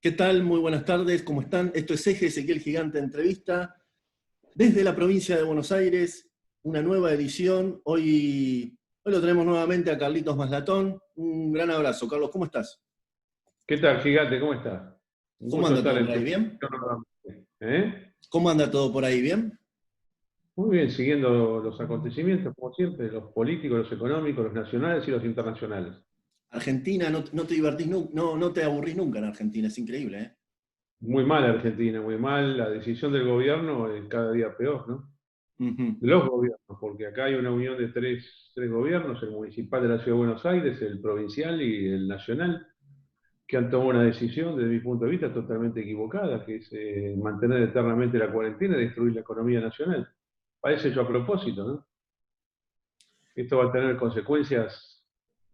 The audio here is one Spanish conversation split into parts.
¿Qué tal? Muy buenas tardes, ¿cómo están? Esto es Eje Ezequiel Gigante Entrevista. Desde la provincia de Buenos Aires, una nueva edición. Hoy lo tenemos nuevamente a Carlitos Maslatón. Un gran abrazo. Carlos, ¿cómo estás? ¿Qué tal, gigante? ¿Cómo estás? Un ¿Cómo gusto anda estar todo en por ahí? tu ¿Bien? programa nuevamente. ¿Eh? ¿Cómo anda todo por ahí? ¿Bien? Muy bien, siguiendo los acontecimientos, como siempre, los políticos, los económicos, los nacionales y los internacionales. Argentina, no te divertís, no te aburrís nunca en Argentina, es increíble, ¿eh? Muy mal Argentina, muy mal. La decisión del gobierno es cada día peor, ¿no? Ujú. De los gobiernos, porque acá hay una unión de tres gobiernos, el municipal de la Ciudad de Buenos Aires, el provincial y el nacional, que han tomado una decisión, desde mi punto de vista, totalmente equivocada, que es mantener eternamente la cuarentena y destruir la economía nacional. Parece hecho a propósito, ¿no? Esto va a tener consecuencias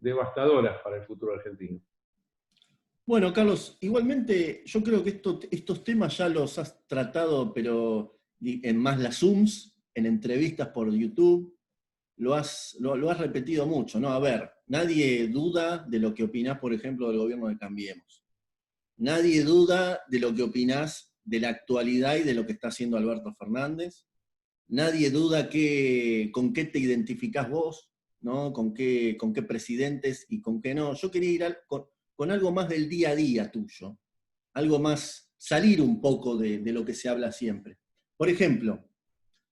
devastadoras para el futuro argentino. Bueno, Carlos, igualmente yo creo que estos temas ya los has tratado, pero en más las Zooms, en entrevistas por YouTube. Lo has repetido mucho, ¿no? A ver, nadie duda de lo que opinás, por ejemplo, del gobierno de Cambiemos. Nadie duda de lo que opinás de la actualidad y de lo que está haciendo Alberto Fernández. Nadie duda con qué te identificás vos, ¿no? Con qué presidentes y con qué no. Yo quería ir con algo más del día a día tuyo, algo más, salir un poco de lo que se habla siempre. Por ejemplo,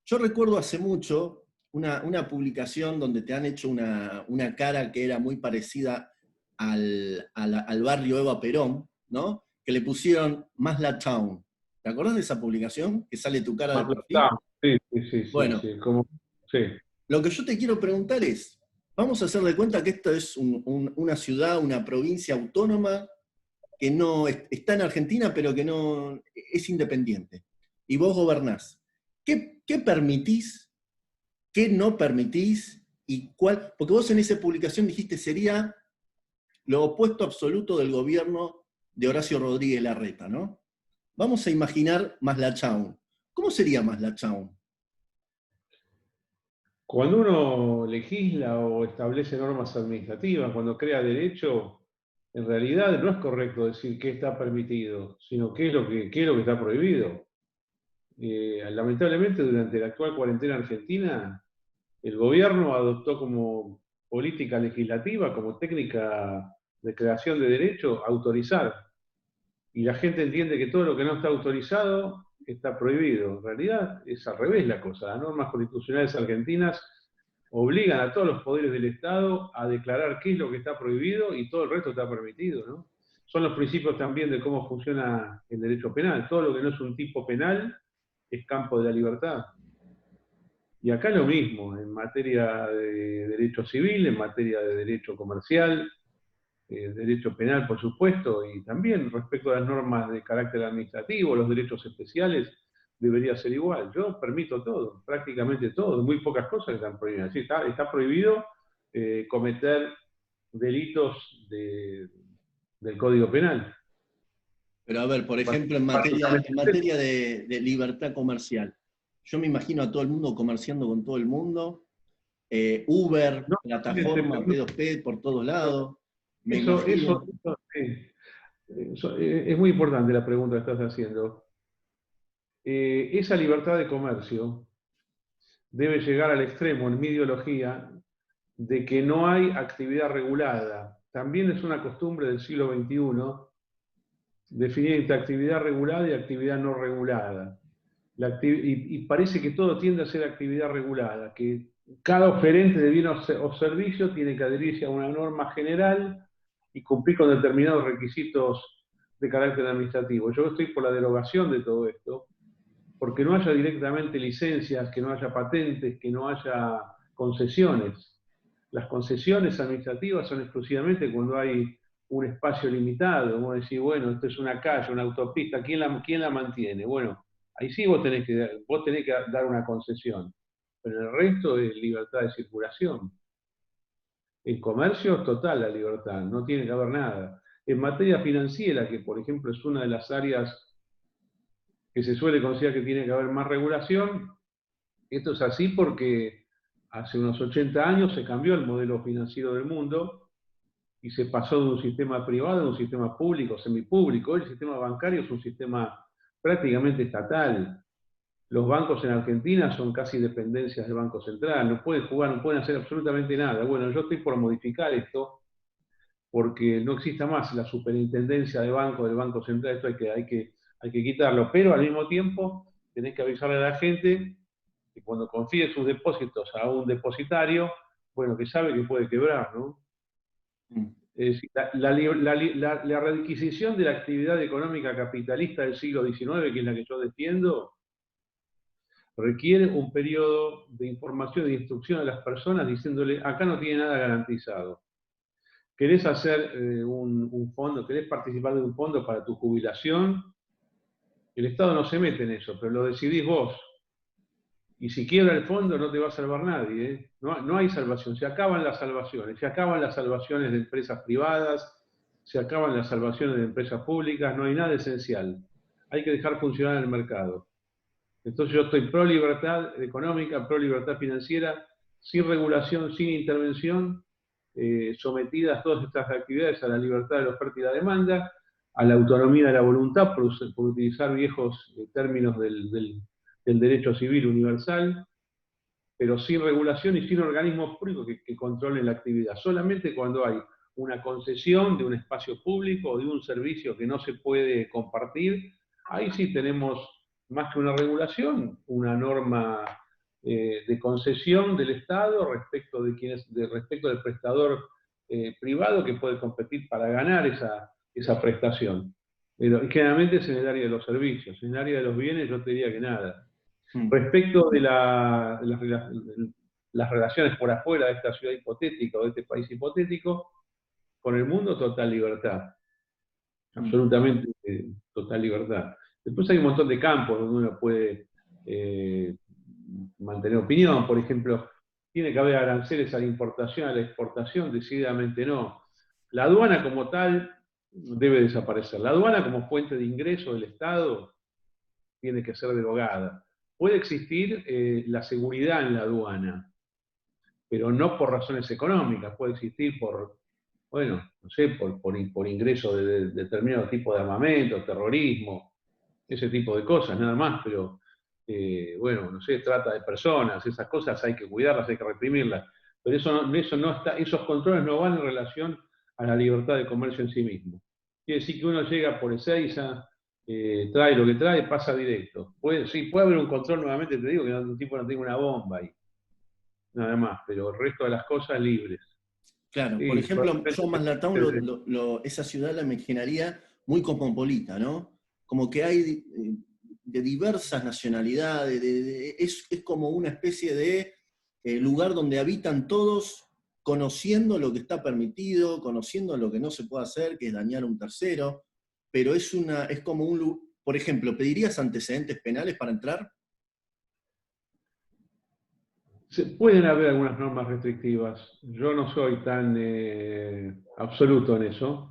yo recuerdo hace mucho una publicación donde te han hecho una cara que era muy parecida al barrio Eva Perón, ¿no? Que le pusieron Más la Town. ¿Te acordás de esa publicación? Que sale tu cara de Más perfil. la sí, sí, sí, sí, Bueno, sí, como, sí. lo que yo te quiero preguntar es, vamos a hacer de cuenta que esto es una ciudad, una provincia autónoma que no está en Argentina, pero que no es independiente. Y vos gobernás. ¿Qué permitís? ¿Qué no permitís? ¿Y cuál? Porque vos en esa publicación dijiste sería lo opuesto absoluto del gobierno de Horacio Rodríguez Larreta, ¿no? Vamos a imaginar Maslachaun. ¿Cómo sería Maslachaun? Cuando uno legisla o establece normas administrativas, cuando crea derecho, en realidad no es correcto decir qué está permitido, sino qué es lo que está prohibido. Lamentablemente, durante la actual cuarentena argentina, el gobierno adoptó como política legislativa, como técnica de creación de derecho, autorizar. Y la gente entiende que todo lo que no está autorizado está prohibido. En realidad es al revés la cosa. Las normas constitucionales argentinas obligan a todos los poderes del Estado a declarar qué es lo que está prohibido y todo el resto está permitido, ¿no? Son los principios también de cómo funciona el derecho penal. Todo lo que no es un tipo penal es campo de la libertad. Y acá lo mismo, en materia de derecho civil, en materia de derecho comercial, derecho penal, por supuesto, y también respecto a las normas de carácter administrativo, los derechos especiales, debería ser igual. Yo permito todo, prácticamente todo, muy pocas cosas están prohibidas. Sí, está prohibido cometer delitos del Código Penal. Pero a ver, por ejemplo, en Básicamente, materia de libertad comercial. Yo me imagino a todo el mundo comerciando con todo el mundo. Uber, no, plataforma P2P por todos lados. Me imagino. es muy importante la pregunta que estás haciendo. Esa libertad de comercio debe llegar al extremo en mi ideología de que no hay actividad regulada. También es una costumbre del siglo XXI definir entre actividad regulada y actividad no regulada. Y parece que todo tiende a ser actividad regulada, que cada oferente de bien o servicio tiene que adherirse a una norma general y cumplir con determinados requisitos de carácter administrativo. Yo estoy por la derogación de todo esto, porque no haya directamente licencias, que no haya patentes, que no haya concesiones. Las concesiones administrativas son exclusivamente cuando hay un espacio limitado, como decir, bueno, esto es una calle, una autopista, ¿quién la mantiene? Bueno, ahí sí vos tenés que dar una concesión, pero el resto es libertad de circulación. En comercio es total la libertad, no tiene que haber nada. En materia financiera, que por ejemplo es una de las áreas que se suele considerar que tiene que haber más regulación, esto es así porque hace unos 80 años se cambió el modelo financiero del mundo y se pasó de un sistema privado a un sistema público, semipúblico. Hoy el sistema bancario es un sistema prácticamente estatal. Los bancos en Argentina son casi dependencias del Banco Central, no pueden jugar, no pueden hacer absolutamente nada. Bueno, yo estoy por modificar esto, porque no exista más la superintendencia de banco del Banco Central, esto hay que quitarlo, pero al mismo tiempo tenés que avisarle a la gente que cuando confíe sus depósitos a un depositario, bueno, que sabe que puede quebrar, ¿no? Mm. Es decir, la readquisición de la actividad económica capitalista del siglo XIX, que es la que yo defiendo, requiere un periodo de información e de instrucción a las personas diciéndole, acá no tiene nada garantizado. ¿Querés hacer un fondo, querés participar de un fondo para tu jubilación? El Estado no se mete en eso, pero lo decidís vos. Y si quiebra el fondo no te va a salvar nadie, ¿eh? No hay salvación, se acaban las salvaciones de empresas privadas, se acaban las salvaciones de empresas públicas, no hay nada esencial. Hay que dejar funcionar el mercado. Entonces yo estoy pro libertad económica, pro libertad financiera, sin regulación, sin intervención, sometidas todas estas actividades a la libertad de la oferta y la demanda, a la autonomía de la voluntad, por utilizar viejos términos del derecho civil universal, pero sin regulación y sin organismos públicos que controlen la actividad. Solamente cuando hay una concesión de un espacio público o de un servicio que no se puede compartir, ahí sí tenemos más que una regulación, una norma de concesión del Estado respecto respecto del prestador privado que puede competir para ganar esa prestación. Pero generalmente es en el área de los servicios, en el área de los bienes yo te diría que nada. Mm. Respecto de las relaciones por afuera de esta ciudad hipotética o de este país hipotético, con el mundo total libertad, Mm. absolutamente total libertad. Después hay un montón de campos donde uno puede mantener opinión, por ejemplo, tiene que haber aranceles a la importación, a la exportación, decididamente no. La aduana como tal debe desaparecer. La aduana como fuente de ingreso del Estado tiene que ser derogada. Puede existir la seguridad en la aduana, pero no por razones económicas, puede existir por, bueno, no sé, por ingreso de determinado tipo de armamento, terrorismo, ese tipo de cosas, nada más, pero bueno, no sé, trata de personas, esas cosas hay que cuidarlas, hay que reprimirlas, pero eso no está, esos controles no van en relación a la libertad de comercio en sí mismo. Quiere decir que uno llega por Ezeiza, trae lo que trae, pasa directo. Sí, puede haber un control nuevamente, te digo, que un tipo no tenga una bomba ahí, nada más, pero el resto de las cosas libres. Claro, por Sí, ejemplo, yo Manhattan, esa ciudad la imaginaría muy cosmopolita, ¿no? Como que hay de diversas nacionalidades, es como una especie de lugar donde habitan todos conociendo lo que está permitido, conociendo lo que no se puede hacer, que es dañar a un tercero, pero es como por ejemplo, ¿pedirías antecedentes penales para entrar? Pueden haber algunas normas restrictivas. Yo no soy tan absoluto en eso.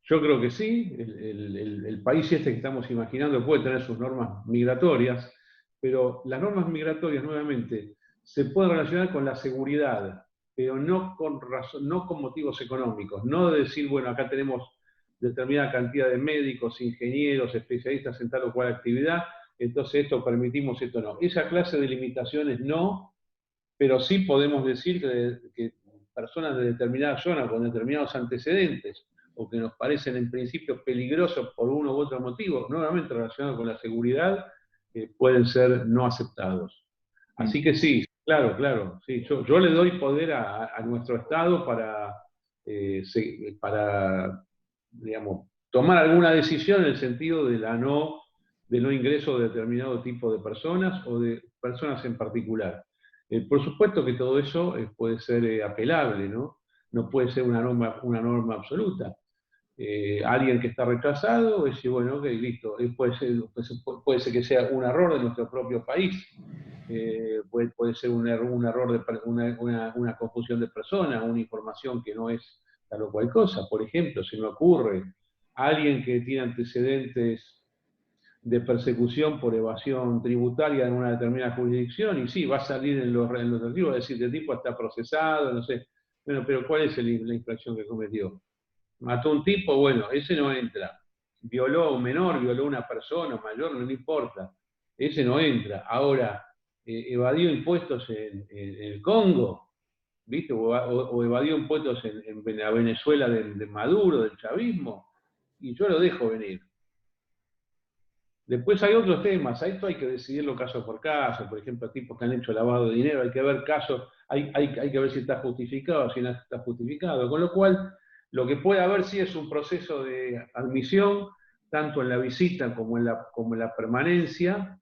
Yo creo que sí, el país este que estamos imaginando puede tener sus normas migratorias, pero las normas migratorias, nuevamente, se pueden relacionar con la seguridad, pero no con motivos económicos. No de decir, bueno, acá tenemos determinada cantidad de médicos, ingenieros, especialistas en tal o cual actividad, entonces esto permitimos, esto no. Esa clase de limitaciones no, pero sí podemos decir que personas de determinada zona con determinados antecedentes o que nos parecen en principio peligrosos por uno u otro motivo, nuevamente relacionados con la seguridad, pueden ser no aceptados. Mm. Así que sí, claro, claro, sí, yo le doy poder a nuestro Estado para, digamos, tomar alguna decisión en el sentido de no ingreso de determinado tipo de personas o de personas en particular. Por supuesto que todo eso puede ser apelable, ¿no? No puede ser una norma absoluta. Alguien que está rechazado, dice, bueno, ok, listo, puede ser que sea un error de nuestro propio país, puede ser un error una confusión de personas, una información que no es tal o cual cosa. Por ejemplo, se me ocurre alguien que tiene antecedentes de persecución por evasión tributaria en una determinada jurisdicción, y sí, va a salir en los archivos, va a decir, este tipo está procesado, no sé. Bueno, pero ¿cuál es la infracción que cometió? Mató a un tipo, bueno, ese no entra. Violó a un menor, violó a una persona mayor, no importa. Ese no entra. Ahora, evadió impuestos en el Congo, ¿viste? O evadió impuestos en la Venezuela de Maduro, del chavismo, y yo lo dejo venir. Después hay otros temas, a esto hay que decidirlo caso por caso, por ejemplo, tipos que han hecho lavado de dinero, hay que ver casos, hay que ver si está justificado, si no está justificado, con lo cual lo que puede haber sí es un proceso de admisión, tanto en la visita como en la permanencia,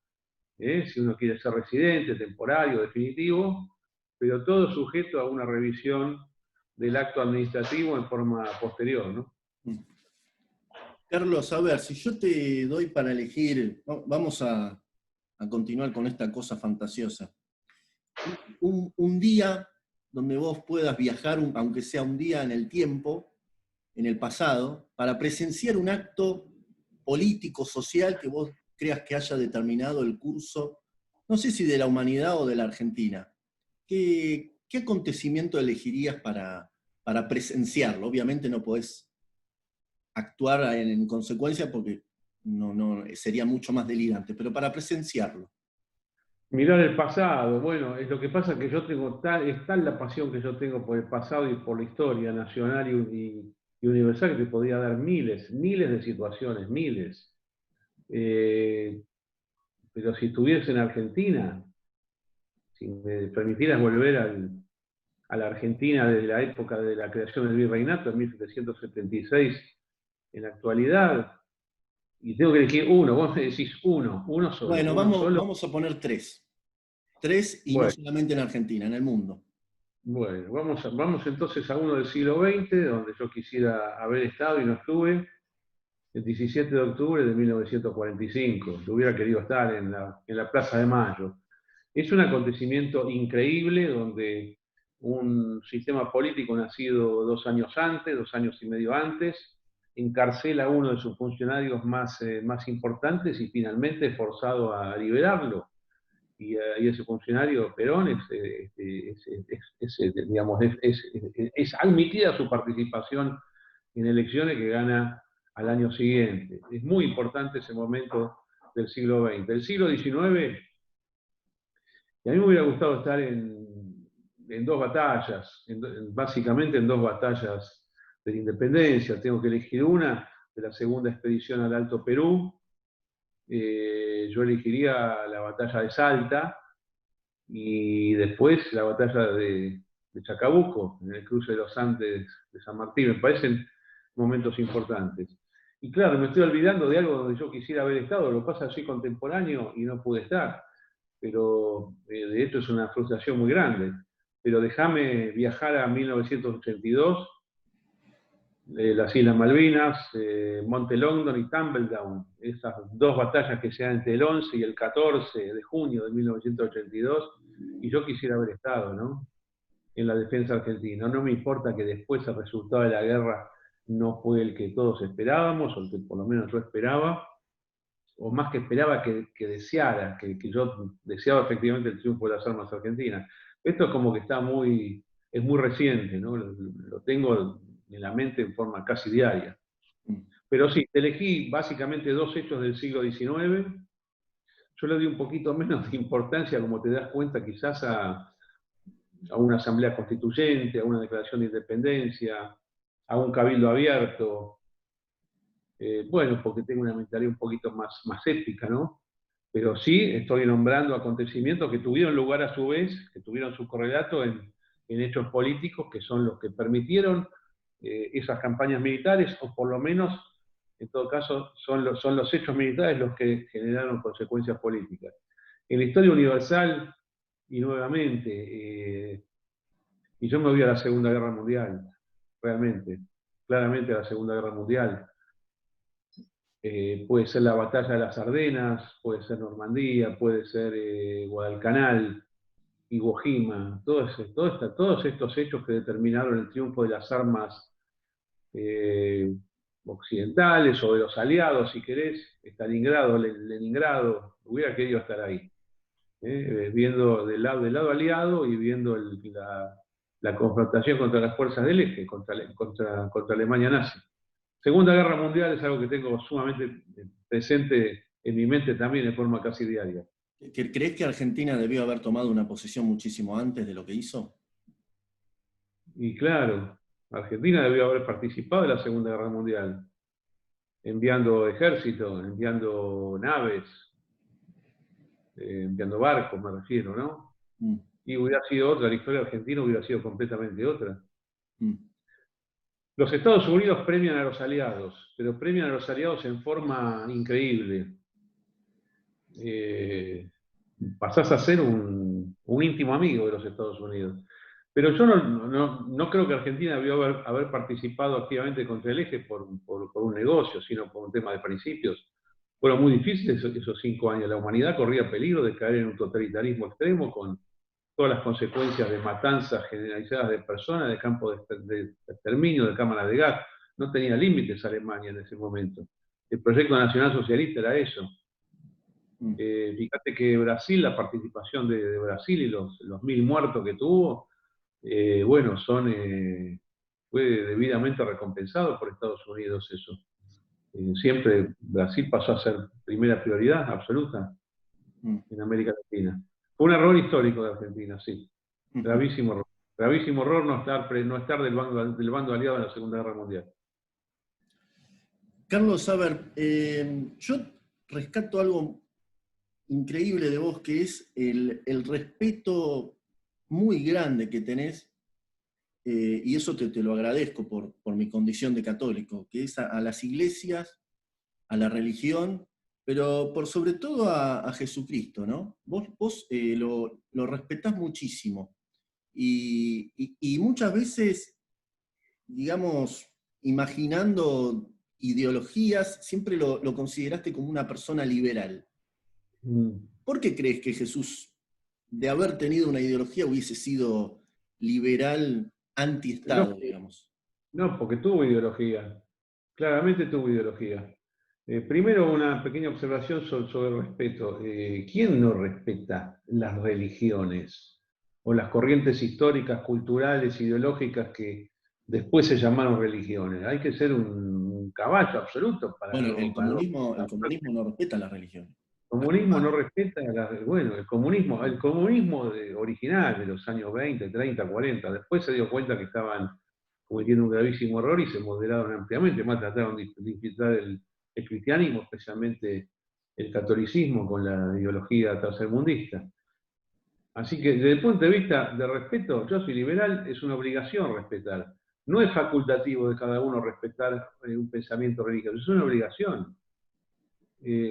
si uno quiere ser residente, temporario, definitivo, pero todo sujeto a una revisión del acto administrativo en forma posterior, ¿no? Carlos, a ver, si yo te doy para elegir, vamos a continuar con esta cosa fantasiosa. Un día donde vos puedas viajar, aunque sea un día en el tiempo, en el pasado, para presenciar un acto político, social, que vos creas que haya determinado el curso, no sé si de la humanidad o de la Argentina. ¿Qué acontecimiento elegirías para presenciarlo? Obviamente no podés actuar en consecuencia porque no, sería mucho más delirante, pero para presenciarlo. Mirar el pasado, bueno, es lo que pasa que yo tengo es tal la pasión que yo tengo por el pasado y por la historia nacional y universal que te podría dar miles de situaciones, miles. Eh, pero si estuviese en Argentina, si me permitieras volver a la Argentina desde la época de la creación del virreinato en 1776, en la actualidad, y tengo que elegir uno, vos me decís uno solo, Bueno, uno solo. vamos a poner tres. Tres y no Bueno, solamente en Argentina, en el mundo. bueno, vamos entonces a uno del siglo XX, donde yo quisiera haber estado y no estuve, el 17 de octubre de 1945. Yo hubiera querido estar en la Plaza de Mayo. Es un acontecimiento increíble donde un sistema político nacido 2 años antes, 2 años y medio antes, encarcela a uno de sus funcionarios más importantes y finalmente es forzado a liberarlo. Y ese funcionario, Perón, digamos, es admitida su participación en elecciones que gana al año siguiente. Es muy importante ese momento del siglo XX. El siglo XIX, y a mí me hubiera gustado estar en dos batallas, básicamente en dos batallas de la independencia. Tengo que elegir una, de la segunda expedición al Alto Perú. Yo elegiría la batalla de Salta, y después la batalla de Chacabuco, en el cruce de los Andes de San Martín. Me parecen momentos importantes. Y claro, me estoy olvidando de algo donde yo quisiera haber estado, lo pasa así contemporáneo y no pude estar, pero de hecho es una frustración muy grande. Pero déjame viajar a 1982, las Islas Malvinas, Monte Longdon y Tumbledown, esas dos batallas que se dan entre el 11 y el 14 de junio de 1982, y yo quisiera haber estado, ¿no?, en la defensa argentina. No me importa que después el resultado de la guerra no fue el que todos esperábamos, o el que por lo menos yo esperaba, o más que esperaba, que deseara, que yo deseaba efectivamente el triunfo de las armas argentinas. Esto es como que es muy reciente, ¿no? Lo tengo en la mente en forma casi diaria. Pero sí, elegí básicamente dos hechos del siglo XIX. Yo le doy un poquito menos de importancia, como te das cuenta, quizás a una asamblea constituyente, a una declaración de independencia, a un cabildo abierto. Bueno, porque tengo una mentalidad un poquito más épica, ¿no? Pero sí estoy nombrando acontecimientos que tuvieron lugar a su vez, que tuvieron su correlato en hechos políticos que son los que permitieron esas campañas militares, o por lo menos, en todo caso, son los hechos militares los que generaron consecuencias políticas. En la historia universal, y nuevamente, y yo me voy a la Segunda Guerra Mundial, realmente, claramente a la Segunda Guerra Mundial. Puede ser la batalla de las Ardenas, puede ser Normandía, puede ser Guadalcanal, Iwo Jima, todos estos hechos que determinaron el triunfo de las armas occidentales o de los aliados, si querés, Stalingrado, Leningrado, hubiera querido estar ahí, viendo del lado aliado y viendo la confrontación contra las fuerzas del eje, contra Alemania nazi. Segunda Guerra Mundial es algo que tengo sumamente presente en mi mente también de forma casi diaria. ¿Crees que Argentina debió haber tomado una posición muchísimo antes de lo que hizo? Y claro, Argentina debió haber participado en la Segunda Guerra Mundial, enviando ejércitos, enviando naves, enviando barcos, me refiero, ¿no? Y hubiera sido otra, la historia argentina hubiera sido completamente otra. Los Estados Unidos premian a los aliados, pero premian a los aliados en forma increíble. Pasás a ser un íntimo amigo de los Estados Unidos. Pero yo no creo que Argentina debió haber participado activamente contra el eje por un negocio, sino por un tema de principios. Fueron muy difíciles esos 5 años. La humanidad corría peligro de caer en un totalitarismo extremo con todas las consecuencias de matanzas generalizadas de personas, de campos de exterminio, de cámaras de gas. No tenía límites Alemania en ese momento. El proyecto nacional socialista era eso. Fíjate que Brasil, la participación de Brasil y los 1000 muertos que tuvo, bueno, fue debidamente recompensado por Estados Unidos eso. Siempre Brasil pasó a ser primera prioridad absoluta en América Latina. Fue un error histórico de Argentina, sí. Gravísimo error. Gravísimo error no estar del bando aliado en la Segunda Guerra Mundial. Carlos, a ver, yo rescato algo increíble de vos, que es el respeto muy grande que tenés, y eso te lo agradezco por mi condición de católico, que es a las iglesias, a la religión, pero por sobre todo a Jesucristo, ¿no? Vos lo respetás muchísimo, y muchas veces, digamos, imaginando ideologías, siempre lo consideraste como una persona liberal. ¿Por qué crees que Jesús, de haber tenido una ideología, hubiese sido liberal anti-Estado, digamos? No, porque tuvo ideología. Claramente tuvo ideología. Primero, una pequeña observación sobre el respeto. ¿Quién no respeta las religiones o las corrientes históricas, culturales, ideológicas que después se llamaron religiones? Hay que ser un caballo absoluto para... Bueno, el comunismo no respeta las religiones. El comunismo no respeta, bueno, el comunismo original de los años 20, 30, 40, después se dio cuenta que estaban cometiendo un gravísimo error y se moderaron ampliamente, más trataron de infiltrar el cristianismo, especialmente el catolicismo, con la ideología tercermundista. Así que desde el punto de vista de respeto, yo soy liberal, es una obligación respetar. No es facultativo de cada uno respetar un pensamiento religioso, es una obligación.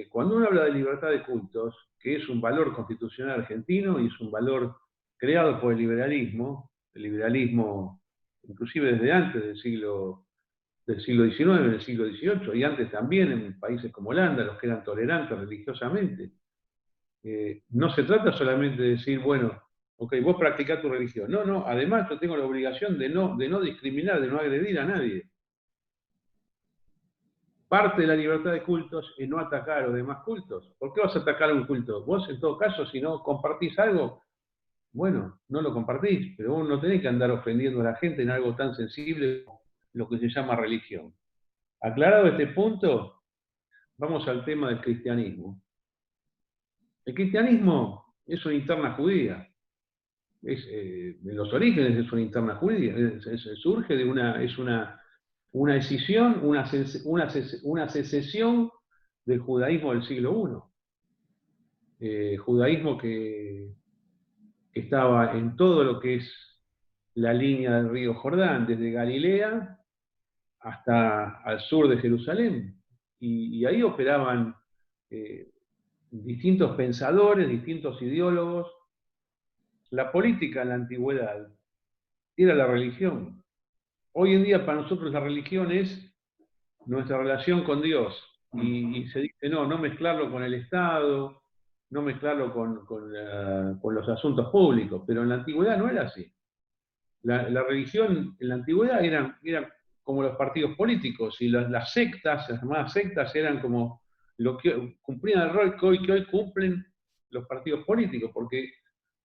Cuando uno habla de libertad de cultos, que es un valor constitucional argentino y es un valor creado por el liberalismo inclusive desde antes del siglo XIX, del siglo XVIII, y antes también en países como Holanda, los que eran tolerantes religiosamente. No se trata solamente de decir, bueno, ok, vos practicás tu religión. No, además yo tengo la obligación de no discriminar, de no agredir a nadie. Parte de la libertad de cultos es no atacar a los demás cultos. ¿Por qué vas a atacar a un culto? Vos, en todo caso, si no compartís algo, bueno, no lo compartís, pero vos no tenés que andar ofendiendo a la gente en algo tan sensible como lo que se llama religión. Aclarado este punto, vamos al tema del cristianismo. El cristianismo es una interna judía. En los orígenes es una interna judía. Surge de una escisión, una secesión del judaísmo del siglo I. Judaísmo que estaba en todo lo que es la línea del río Jordán, desde Galilea hasta al sur de Jerusalén. Y ahí operaban distintos pensadores, distintos ideólogos. La política en la antigüedad era la religión. Hoy en día para nosotros la religión es nuestra relación con Dios. Y se dice, no mezclarlo con el Estado, no mezclarlo con los asuntos públicos. Pero en la antigüedad no era así. La religión en la antigüedad eran como los partidos políticos, y las sectas, las llamadas sectas, eran como lo que cumplían el rol que hoy cumplen los partidos políticos, porque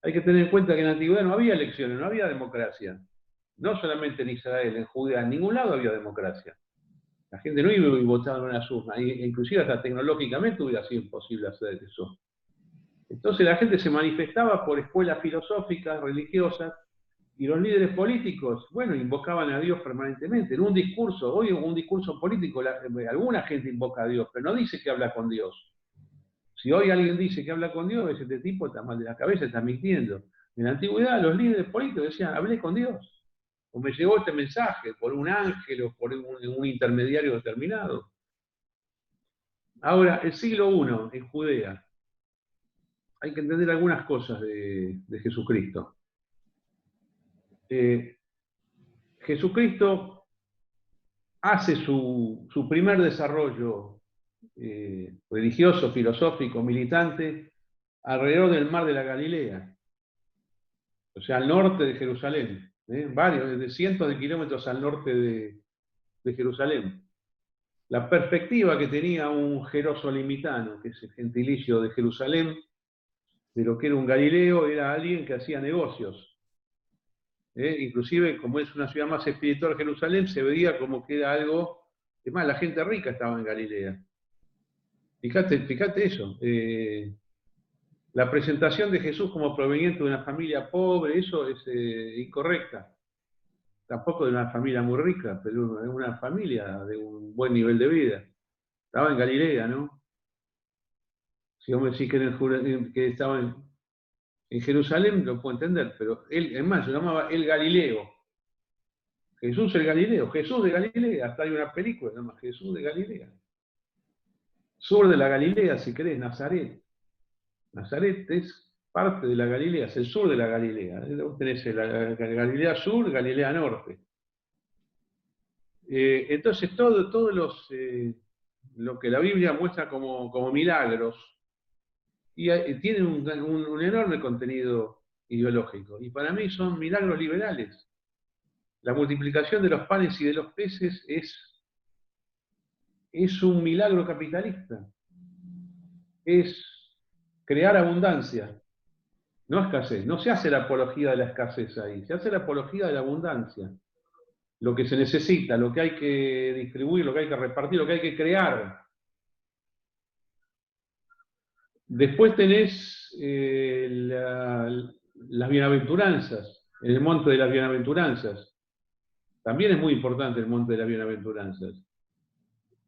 hay que tener en cuenta que en la antigüedad no había elecciones, no había democracia. no solamente en Israel, en Judea, en ningún lado había democracia. La gente no iba y votaba en las urnas, inclusive hasta tecnológicamente hubiera sido imposible hacer eso. Entonces la gente se manifestaba por escuelas filosóficas, religiosas, y los líderes políticos, bueno, invocaban a Dios permanentemente. En un discurso, hoy un discurso político, alguna gente invoca a Dios, pero no dice que habla con Dios. Si hoy alguien dice que habla con Dios, este tipo está mal de la cabeza, está mintiendo. En la antigüedad los líderes políticos decían, hablé con Dios. O me llegó este mensaje por un ángel o por un intermediario determinado. Ahora, el siglo I en Judea, hay que entender algunas cosas de Jesucristo. Jesucristo hace su primer desarrollo religioso, filosófico, militante, alrededor del mar de la Galilea, o sea, al norte de Jerusalén, varios, de cientos de kilómetros al norte de Jerusalén. La perspectiva que tenía un jerosolimitano, que es el gentilicio de Jerusalén, de lo que era un galileo, era alguien que hacía negocios. Inclusive, como es una ciudad más espiritual, Jerusalén, se veía como que era algo, es más, la gente rica estaba en Galilea. Fíjate eso. La presentación de Jesús como proveniente de una familia pobre, eso es incorrecta. Tampoco de una familia muy rica, pero de una familia de un buen nivel de vida. Estaba en Galilea, ¿no? Si vos me decís que estaba en Jerusalén, lo puedo entender, pero él, es más, se llamaba el Galileo. Jesús el Galileo, Jesús de Galilea, hasta hay una película, se llama Jesús de Galilea. Sur de la Galilea, si querés, Nazaret. Nazaret es parte de la Galilea, es el sur de la Galilea. Vos tenés la Galilea Sur, Galilea Norte. Entonces, todo lo que la Biblia muestra como milagros, y tienen un enorme contenido ideológico. Y para mí son milagros liberales. La multiplicación de los panes y de los peces es un milagro capitalista. Es crear abundancia, no escasez. No se hace la apología de la escasez ahí, se hace la apología de la abundancia. Lo que se necesita, lo que hay que distribuir, lo que hay que repartir, lo que hay que crear. Después tenés las bienaventuranzas, en el monte de las bienaventuranzas. También es muy importante el monte de las bienaventuranzas.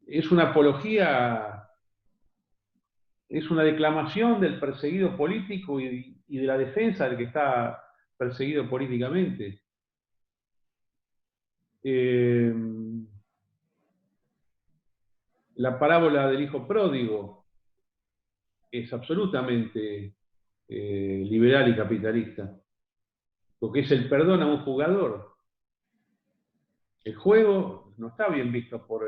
Es una apología, es una declamación del perseguido político y de la defensa del que está perseguido políticamente. La parábola del hijo pródigo es absolutamente liberal y capitalista, porque es el perdón a un jugador. El juego no está bien visto por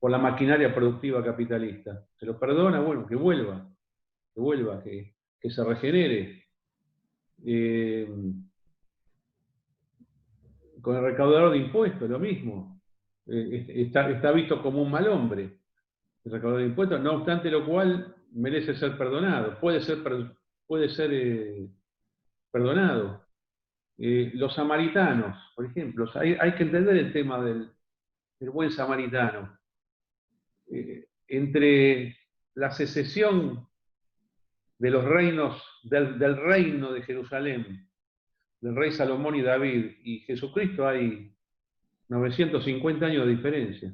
la maquinaria productiva capitalista. Se lo perdona, bueno, que vuelva, que se regenere. Con el recaudador de impuestos, lo mismo. Está visto como un mal hombre, el recaudador de impuestos, no obstante lo cual merece ser perdonado, puede ser perdonado. Los samaritanos, por ejemplo, hay que entender el tema del buen samaritano. Entre la secesión de los reinos, del reino de Jerusalén, del rey Salomón y David, y Jesucristo, hay 950 años de diferencia.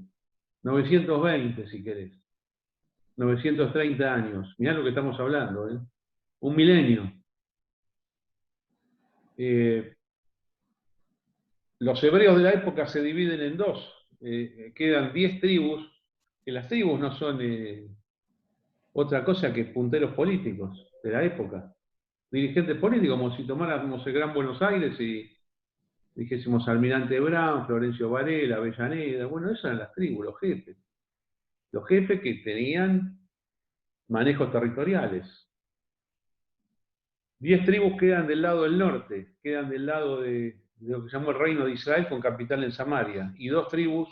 920, si querés. 930 años. Mirá lo que estamos hablando, ¿eh? Un milenio. Los hebreos de la época se dividen en dos. Quedan 10 tribus, que las tribus no son otra cosa que punteros políticos de la época. Dirigentes políticos, como si tomáramos el Gran Buenos Aires y dijésemos Almirante Brown, Florencio Varela, Avellaneda. Bueno, esas eran las tribus, los jefes. Los jefes que tenían manejos territoriales. 10 tribus quedan del lado del norte, quedan del lado de lo que se llamó el reino de Israel con capital en Samaria. Y 2 tribus,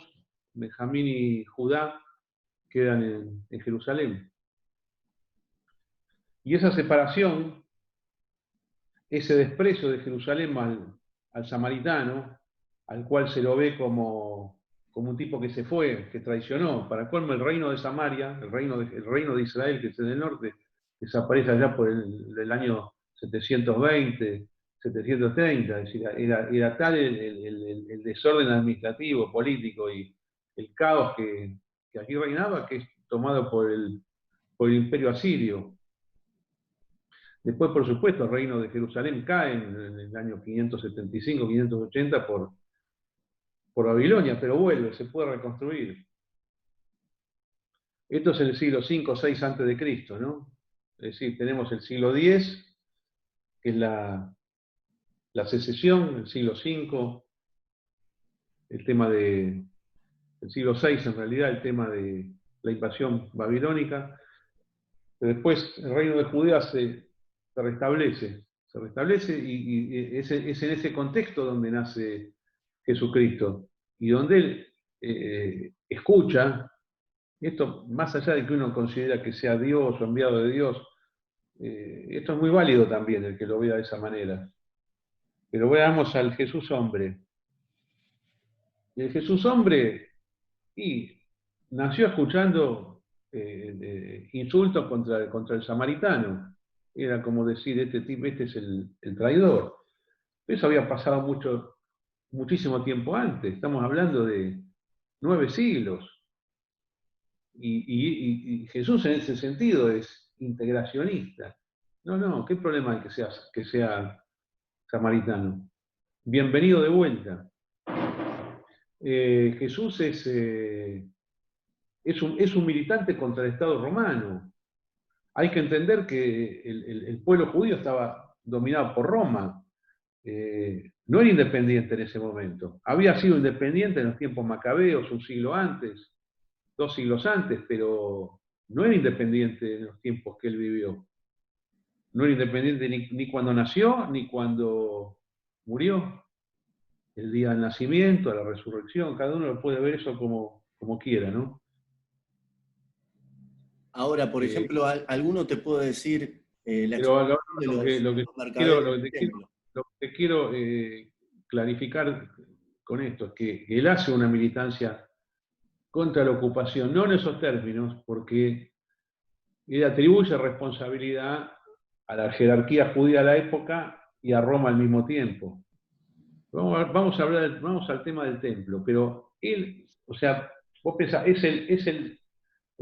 Benjamín y Judá, quedan en Jerusalén. Y esa separación, ese desprecio de Jerusalén al samaritano, al cual se lo ve como un tipo que se fue, que traicionó. Para colmo, el reino de Samaria, el reino de Israel, que es en el norte, desaparece allá por el año 720, 730. Es decir, era tal el desorden administrativo, político y el caos que aquí reinaba, que es tomado por el imperio asirio. Después, por supuesto, el reino de Jerusalén cae en el año 575, 580 por Babilonia, pero vuelve, se puede reconstruir. Esto es el siglo V o VI antes de Cristo, ¿no? Es decir, tenemos el siglo X, que es la secesión, el siglo V, el tema el siglo VI en realidad, el tema de la invasión babilónica. Pero después el reino de Judea se restablece y es en ese contexto donde nace Jesucristo y donde él escucha, esto más allá de que uno considera que sea Dios o enviado de Dios, esto es muy válido también el que lo vea de esa manera. Pero veamos al Jesús hombre. El Jesús hombre nació escuchando insultos contra el samaritano. Era como decir, este es el traidor. Eso había pasado muchísimo tiempo antes. Estamos hablando de 9 siglos. Y Jesús en ese sentido es integracionista. No, ¿qué problema hay que sea samaritano? Bienvenido de vuelta. Jesús es un militante contra el Estado romano. Hay que entender que el pueblo judío estaba dominado por Roma. No era independiente en ese momento. Había sido independiente en los tiempos macabeos, un siglo antes, 2 siglos antes, pero no era independiente en los tiempos que él vivió. No era independiente ni cuando nació, ni cuando murió. El día del nacimiento, la resurrección, cada uno lo puede ver eso como quiera, ¿no? Ahora, por ejemplo, alguno te puede decir la Pero explicación de lo que los mercaderes del quiero, templo. lo que quiero clarificar con esto es que él hace una militancia contra la ocupación, no en esos términos, porque él atribuye responsabilidad a la jerarquía judía de la época y a Roma al mismo tiempo. Vamos al tema del templo, pero él, o sea, vos pensás, es el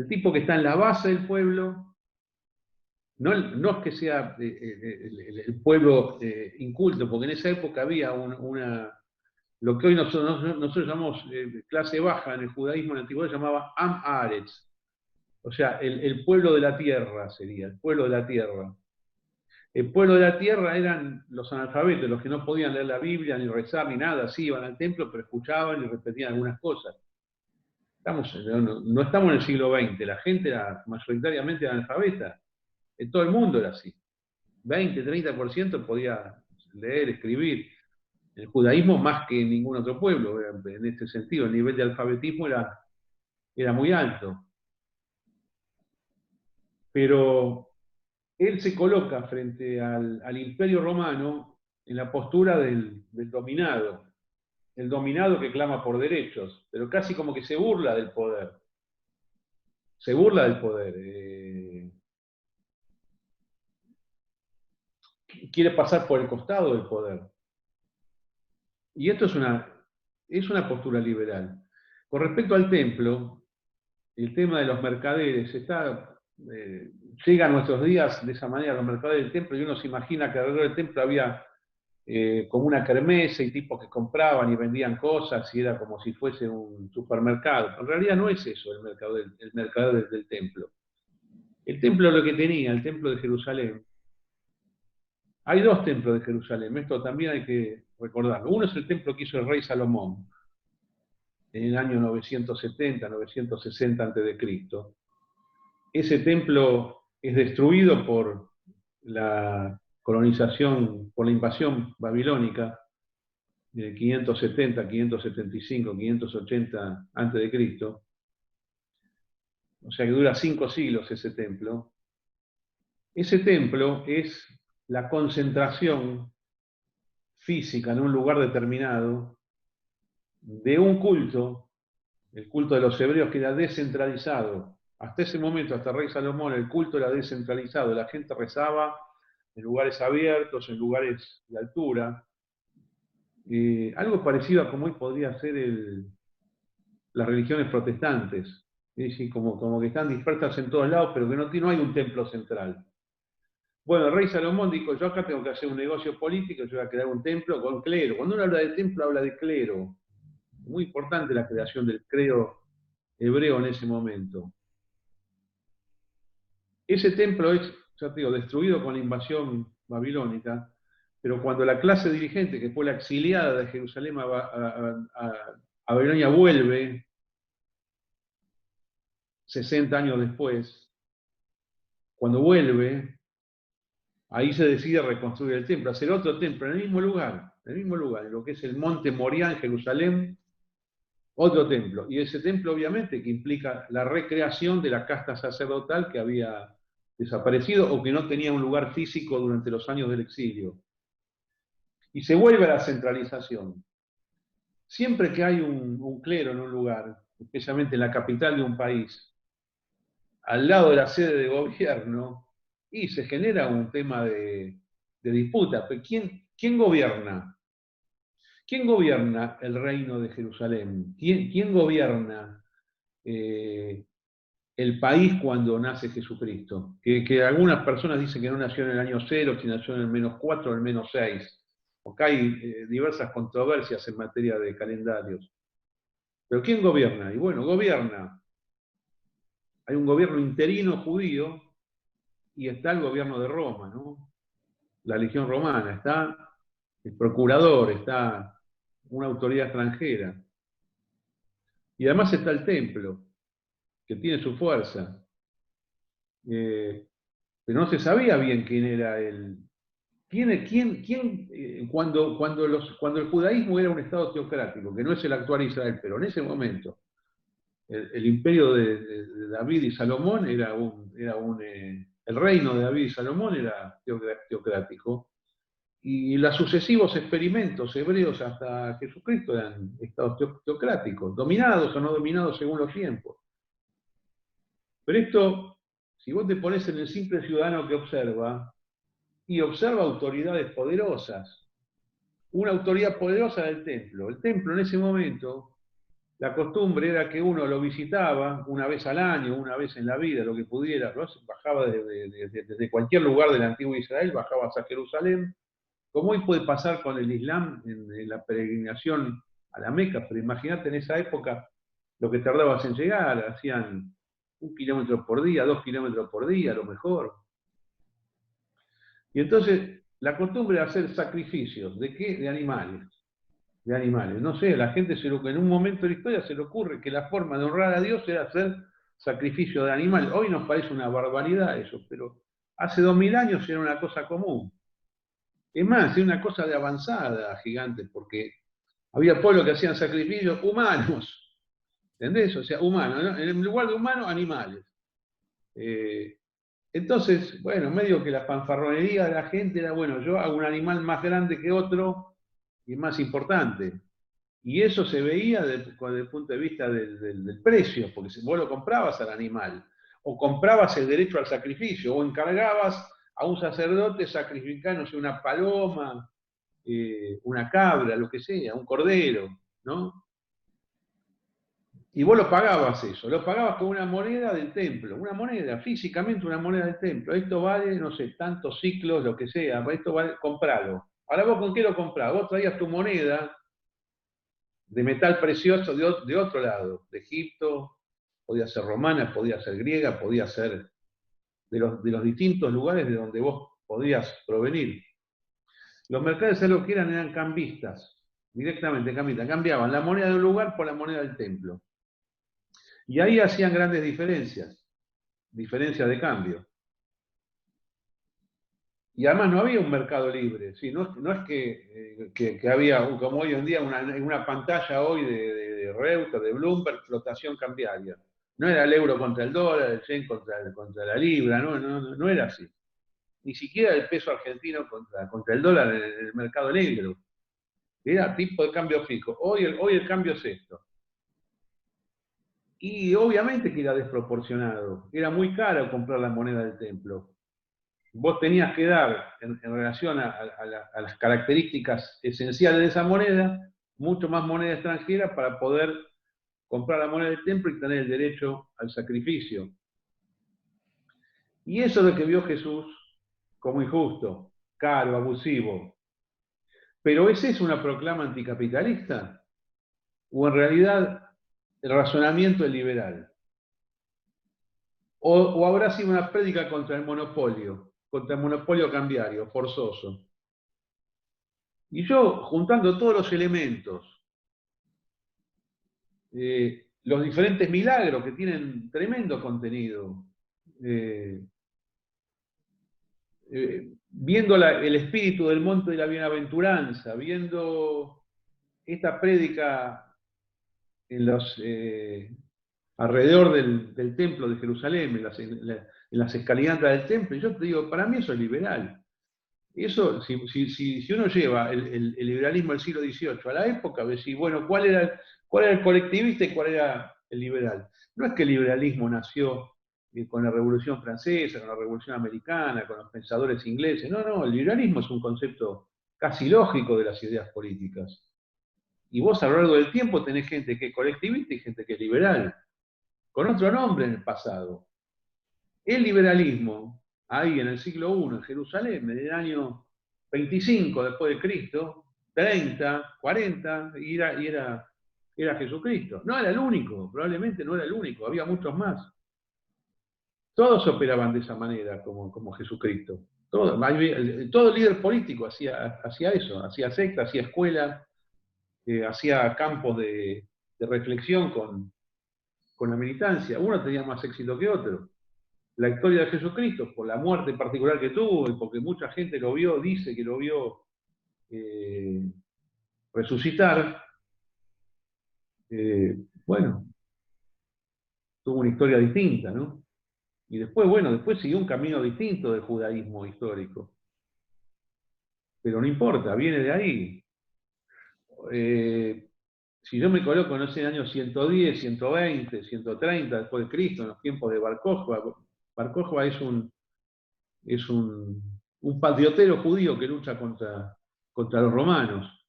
tipo que está en la base del pueblo. No es que sea el pueblo inculto, porque en esa época había lo que hoy nosotros llamamos clase baja en el judaísmo en la antigüedad, se llamaba Am Haaretz. O sea, el pueblo de la tierra sería, el pueblo de la tierra. El pueblo de la tierra eran los analfabetos, los que no podían leer la Biblia, ni rezar, ni nada. Sí, iban al templo, pero escuchaban y repetían algunas cosas. No estamos en el siglo XX, la gente era mayoritariamente analfabeta. En todo el mundo era así. 20, 30% podía leer, escribir. El judaísmo más que en ningún otro pueblo, en este sentido, el nivel de alfabetismo era muy alto. Pero él se coloca frente al Imperio Romano en la postura del dominado, el dominado que clama por derechos, pero casi como que se burla del poder. Se burla del poder. Quiere pasar por el costado del poder. Y esto es una postura liberal. Con respecto al templo, el tema de los mercaderes llega a nuestros días de esa manera, los mercaderes del templo, y uno se imagina que alrededor del templo había como una kermesa y tipos que compraban y vendían cosas y era como si fuese un supermercado. En realidad no es eso el mercado del templo. El templo lo que tenía, el templo de Jerusalén. Hay 2 templos de Jerusalén, esto también hay que recordarlo. Uno es el templo que hizo el rey Salomón en el año 970, 960 a.C. Ese templo es destruido por la colonización, por la invasión babilónica de 570, 575, 580 a.C. O sea que dura 5 siglos ese templo. Ese templo es la concentración física en un lugar determinado de un culto, el culto de los hebreos, que era descentralizado. Hasta ese momento, hasta el rey Salomón, el culto era descentralizado. La gente rezaba en lugares abiertos, en lugares de altura. Algo parecido a como hoy podría ser las religiones protestantes. Es decir, como que están dispersas en todos lados, pero que no hay un templo central. Bueno, el rey Salomón dijo, yo acá tengo que hacer un negocio político, yo voy a crear un templo con clero. Cuando uno habla de templo, habla de clero. Muy importante la creación del clero hebreo en ese momento. Ese templo es, ya te digo, destruido con la invasión babilónica, pero cuando la clase dirigente, que fue la exiliada de Jerusalén a Babilonia, vuelve, 60 años después, cuando vuelve, ahí se decide reconstruir el templo, hacer otro templo en el mismo lugar, en lo que es el monte Moriah en Jerusalén, otro templo. Y ese templo obviamente que implica la recreación de la casta sacerdotal que había desaparecido o que no tenía un lugar físico durante los años del exilio. Y se vuelve a la centralización. Siempre que hay un clero en un lugar, especialmente en la capital de un país, al lado de la sede de gobierno, y se genera un tema de disputa. Pero ¿quién gobierna? ¿Quién gobierna el reino de Jerusalén? ¿Quién gobierna el país cuando nace Jesucristo? Que algunas personas dicen que no nació en el año 0, que nació en el -4 o en el -6. Porque hay diversas controversias en materia de calendarios. ¿Pero quién gobierna? Y bueno, hay un gobierno interino judío y está el gobierno de Roma, ¿no? La legión romana, está el procurador, está una autoridad extranjera. Y además está el templo, que tiene su fuerza. Pero no se sabía bien quién era cuando el judaísmo era un estado teocrático, que no es el actual Israel, pero en ese momento, el imperio de David y Salomón el reino de David y Salomón era teocrático, y los sucesivos experimentos hebreos hasta Jesucristo eran estados teocráticos, dominados o no dominados según los tiempos. Pero esto, si vos te pones en el simple ciudadano que observa, y observa autoridades poderosas, una autoridad poderosa del templo. El templo en ese momento, la costumbre era que uno lo visitaba una vez al año, una vez en la vida, lo que pudiera, ¿no? Bajaba desde cualquier lugar del antiguo Israel, bajaba hasta Jerusalén, como hoy puede pasar con el Islam en la peregrinación a la Meca, pero imagínate en esa época lo que tardabas en llegar, hacían 1 kilómetro por día, 2 kilómetros por día, a lo mejor. Y entonces, la costumbre de hacer sacrificios, ¿de qué? De animales. De animales. No sé, la gente en un momento de la historia se le ocurre que la forma de honrar a Dios era hacer sacrificio de animales. Hoy nos parece una barbaridad eso, pero hace 2000 años era una cosa común. Es más, era una cosa de avanzada, gigante, porque había pueblos que hacían sacrificios humanos. ¿Entendés? O sea, humanos, ¿no? En lugar de humanos, animales. Entonces, bueno, medio que la fanfarronería de la gente era, bueno, yo hago un animal más grande que otro y más importante. Y eso se veía desde el punto de vista del precio, porque si vos lo comprabas al animal, o comprabas el derecho al sacrificio, o encargabas a un sacerdote sacrificar, no sé, una paloma, una cabra, lo que sea, un cordero, ¿no? Y vos lo pagabas eso, lo pagabas con una moneda del templo, una moneda, físicamente una moneda del templo. Esto vale, no sé, tantos ciclos, lo que sea, esto vale, compralo. Ahora vos con qué lo comprás, vos traías tu moneda de metal precioso de otro lado, de Egipto, podía ser romana, podía ser griega, podía ser de los distintos lugares de donde vos podías provenir. Los mercados lo que eran cambistas, directamente cambistas, cambiaban la moneda de un lugar por la moneda del templo. Y ahí hacían grandes diferencias de cambio. Y además no había un mercado libre, ¿sí? No es que había, como hoy en día, una pantalla hoy de Reuters, de Bloomberg, flotación cambiaria. No era el euro contra el dólar, el yen contra la libra, no era así. Ni siquiera el peso argentino contra el dólar en el mercado negro. Era tipo de cambio fijo. Hoy el cambio es esto. Y obviamente que era desproporcionado. Era muy caro comprar la moneda del templo. Vos tenías que dar, en relación a las características esenciales de esa moneda, mucho más moneda extranjera para poder comprar la moneda del templo y tener el derecho al sacrificio. Y eso es lo que vio Jesús como injusto, caro, abusivo. Pero ¿esa es una proclama anticapitalista? ¿O en realidad el razonamiento es liberal? ¿O habrá sido una prédica contra el monopolio cambiario, forzoso? Y yo, juntando todos los elementos, los diferentes milagros que tienen tremendo contenido, viendo el espíritu del monte de la bienaventuranza, viendo esta prédica en alrededor del templo de Jerusalén, en las escalinatas del templo, y yo te digo, para mí eso es liberal. Eso, si uno lleva el liberalismo del siglo XVIII a la época, decís, bueno, ¿cuál era el colectivista y cuál era el liberal? No es que el liberalismo nació con la Revolución Francesa, con la Revolución Americana, con los pensadores ingleses. No, el liberalismo es un concepto casi lógico de las ideas políticas. Y vos a lo largo del tiempo tenés gente que es colectivista y gente que es liberal, con otro nombre en el pasado. El liberalismo, ahí en el siglo I, en Jerusalén, en el año 25 después de Cristo, 30, 40, y era Jesucristo. No era el único, probablemente no era el único, había muchos más. Todos operaban de esa manera, como Jesucristo. Todo líder político hacía eso, hacía secta, hacía escuela, hacía campos de reflexión con la militancia. Uno tenía más éxito que otro. La historia de Jesucristo, por la muerte particular que tuvo y porque mucha gente lo vio, dice que lo vio resucitar, bueno, tuvo una historia distinta, ¿no? Y después siguió un camino distinto del judaísmo histórico. Pero no importa, viene de ahí. Si yo me coloco, no sé, en el año 110, 120, 130 después de Cristo, en los tiempos de Bar Kokhba, Bar Kokhba es un patriotero judío que lucha contra los romanos.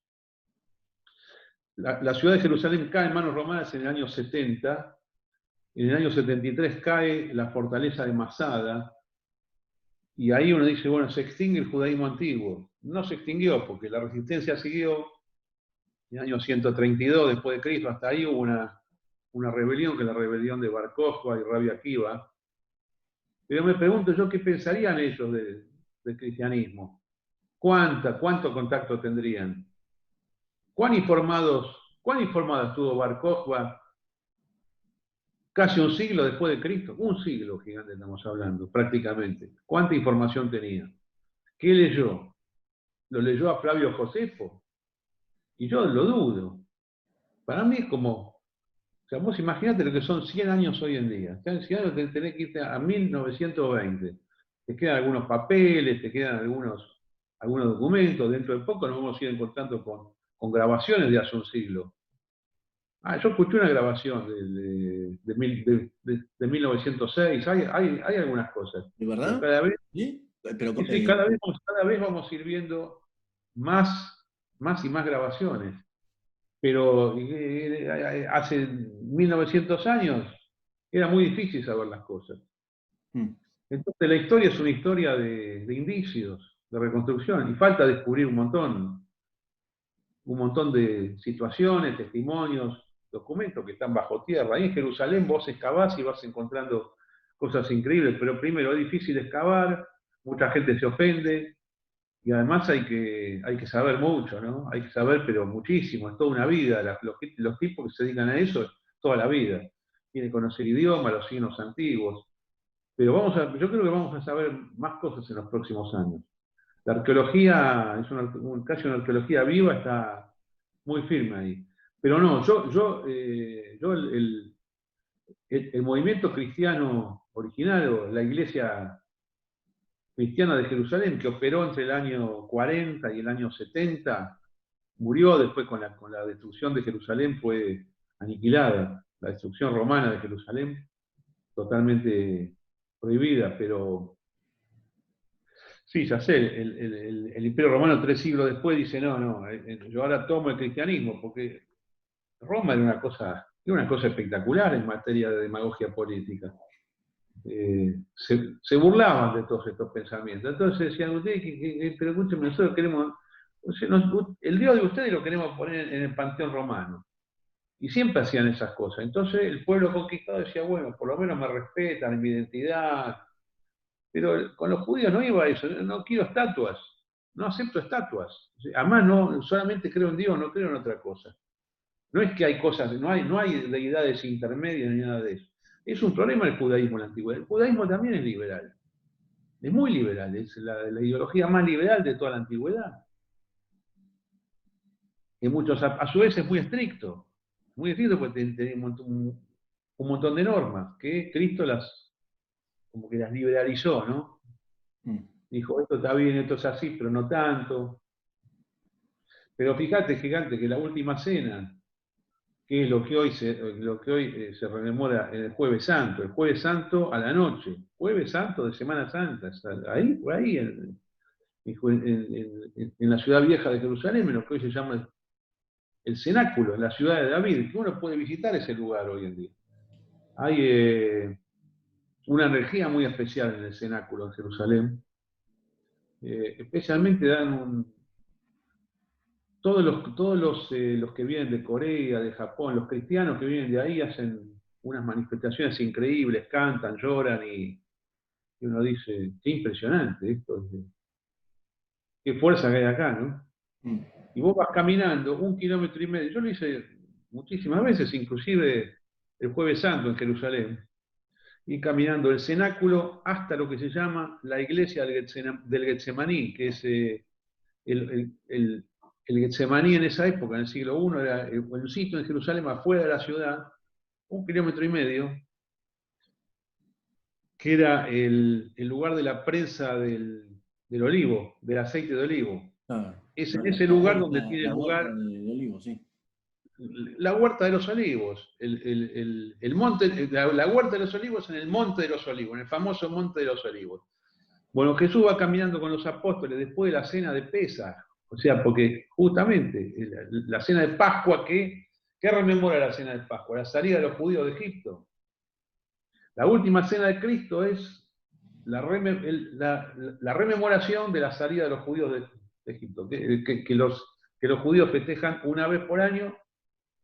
La ciudad de Jerusalén cae en manos romanas en el año 70. En el año 73 cae la fortaleza de Masada. Y ahí uno dice, bueno, se extingue el judaísmo antiguo. No se extinguió porque la resistencia siguió. En el año 132 después de Cristo, hasta ahí hubo una rebelión, que es la rebelión de Bar Kokhba y Rabbi Akiva. Pero me pregunto yo qué pensarían ellos del cristianismo. ¿Cuánto contacto tendrían? ¿Cuán informada estuvo Bar Kokhba casi un siglo después de Cristo? Un siglo, gigante, estamos hablando, prácticamente. ¿Cuánta información tenía? ¿Qué leyó? ¿Lo leyó a Flavio Josefo? Y yo lo dudo. Para mí es como, o sea, vos imaginate lo que son 100 años hoy en día. 100 años tenés que irte a 1920. Te quedan algunos papeles, te quedan algunos documentos. Dentro de poco nos vamos a ir encontrando con grabaciones de hace un siglo. Yo escuché una grabación de 1906, hay algunas cosas. ¿De Pero verdad? cada vez, ¿Sí? Pero, sí, cada vez vamos a ir viendo más y más grabaciones. Pero hace 1900 años era muy difícil saber las cosas. Entonces la historia es una historia de indicios, de reconstrucción, y falta descubrir un montón de situaciones, testimonios, documentos que están bajo tierra. Ahí en Jerusalén vos excavás y vas encontrando cosas increíbles, pero primero es difícil excavar, mucha gente se ofende, y además hay que saber mucho, ¿no? Hay que saber, pero muchísimo, es toda una vida. Los tipos que se dedican a eso, toda la vida. Tienen que conocer idiomas, los signos antiguos. Pero yo creo que vamos a saber más cosas en los próximos años. La arqueología, casi una arqueología viva, está muy firme ahí. Pero no, el movimiento cristiano original, o la iglesia cristiana de Jerusalén, que operó entre el año 40 y el año 70, murió, después con la destrucción de Jerusalén fue aniquilada, la destrucción romana de Jerusalén, totalmente prohibida, pero sí, ya sé, el Imperio Romano 3 siglos después dice, no, yo ahora tomo el cristianismo, porque Roma era una cosa espectacular en materia de demagogia política. Se burlaban de todos estos pensamientos. Entonces decían, ustedes, pero escúchenme, nosotros queremos, el Dios de ustedes lo queremos poner en el panteón romano. Y siempre hacían esas cosas. Entonces el pueblo conquistado decía, bueno, por lo menos me respetan en mi identidad. Pero con los judíos no iba a eso, no quiero estatuas, no acepto estatuas. Además, no solamente creo en Dios, no creo en otra cosa. No es que hay cosas, no hay deidades intermedias ni nada de eso. Es un problema el judaísmo en la antigüedad. El judaísmo también es liberal. Es muy liberal, es la ideología más liberal de toda la antigüedad. A su vez es muy estricto porque tiene un montón de normas que Cristo como que las liberalizó, ¿no? Dijo, esto está bien, esto es así, pero no tanto. Pero fíjate, gigante, que la última cena, que es lo que hoy se rememora en el Jueves Santo a la noche, Jueves Santo de Semana Santa, ahí, por ahí, en la ciudad vieja de Jerusalén, en lo que hoy se llama el cenáculo, en la ciudad de David, que uno puede visitar ese lugar hoy en día. Hay una energía muy especial en el cenáculo en Jerusalén. Especialmente todos los que vienen de Corea, de Japón, los cristianos que vienen de ahí hacen unas manifestaciones increíbles, cantan, lloran y uno dice, qué impresionante esto, qué fuerza que hay acá, ¿no? Y vos vas caminando 1,5 kilómetros, yo lo hice muchísimas veces, inclusive el Jueves Santo en Jerusalén, y caminando el cenáculo hasta lo que se llama la iglesia del Getsemaní, que es el Getsemaní en esa época, en el siglo I, era un sitio en Jerusalén afuera de la ciudad, 1,5 kilómetros, que era el lugar de la prensa del olivo, del aceite de olivo. Ah, Es en ese lugar donde tiene la huerta lugar de olivo, sí. la huerta de los olivos, el monte, la huerta de los olivos en el monte de los olivos, en el famoso monte de los olivos. Bueno, Jesús va caminando con los apóstoles después de la cena de Pesaj, o sea, porque justamente la cena de Pascua, ¿qué rememora la cena de Pascua? La salida de los judíos de Egipto. La última cena de Cristo es la rememoración de la salida de los judíos de Egipto, que los judíos festejan una vez por año,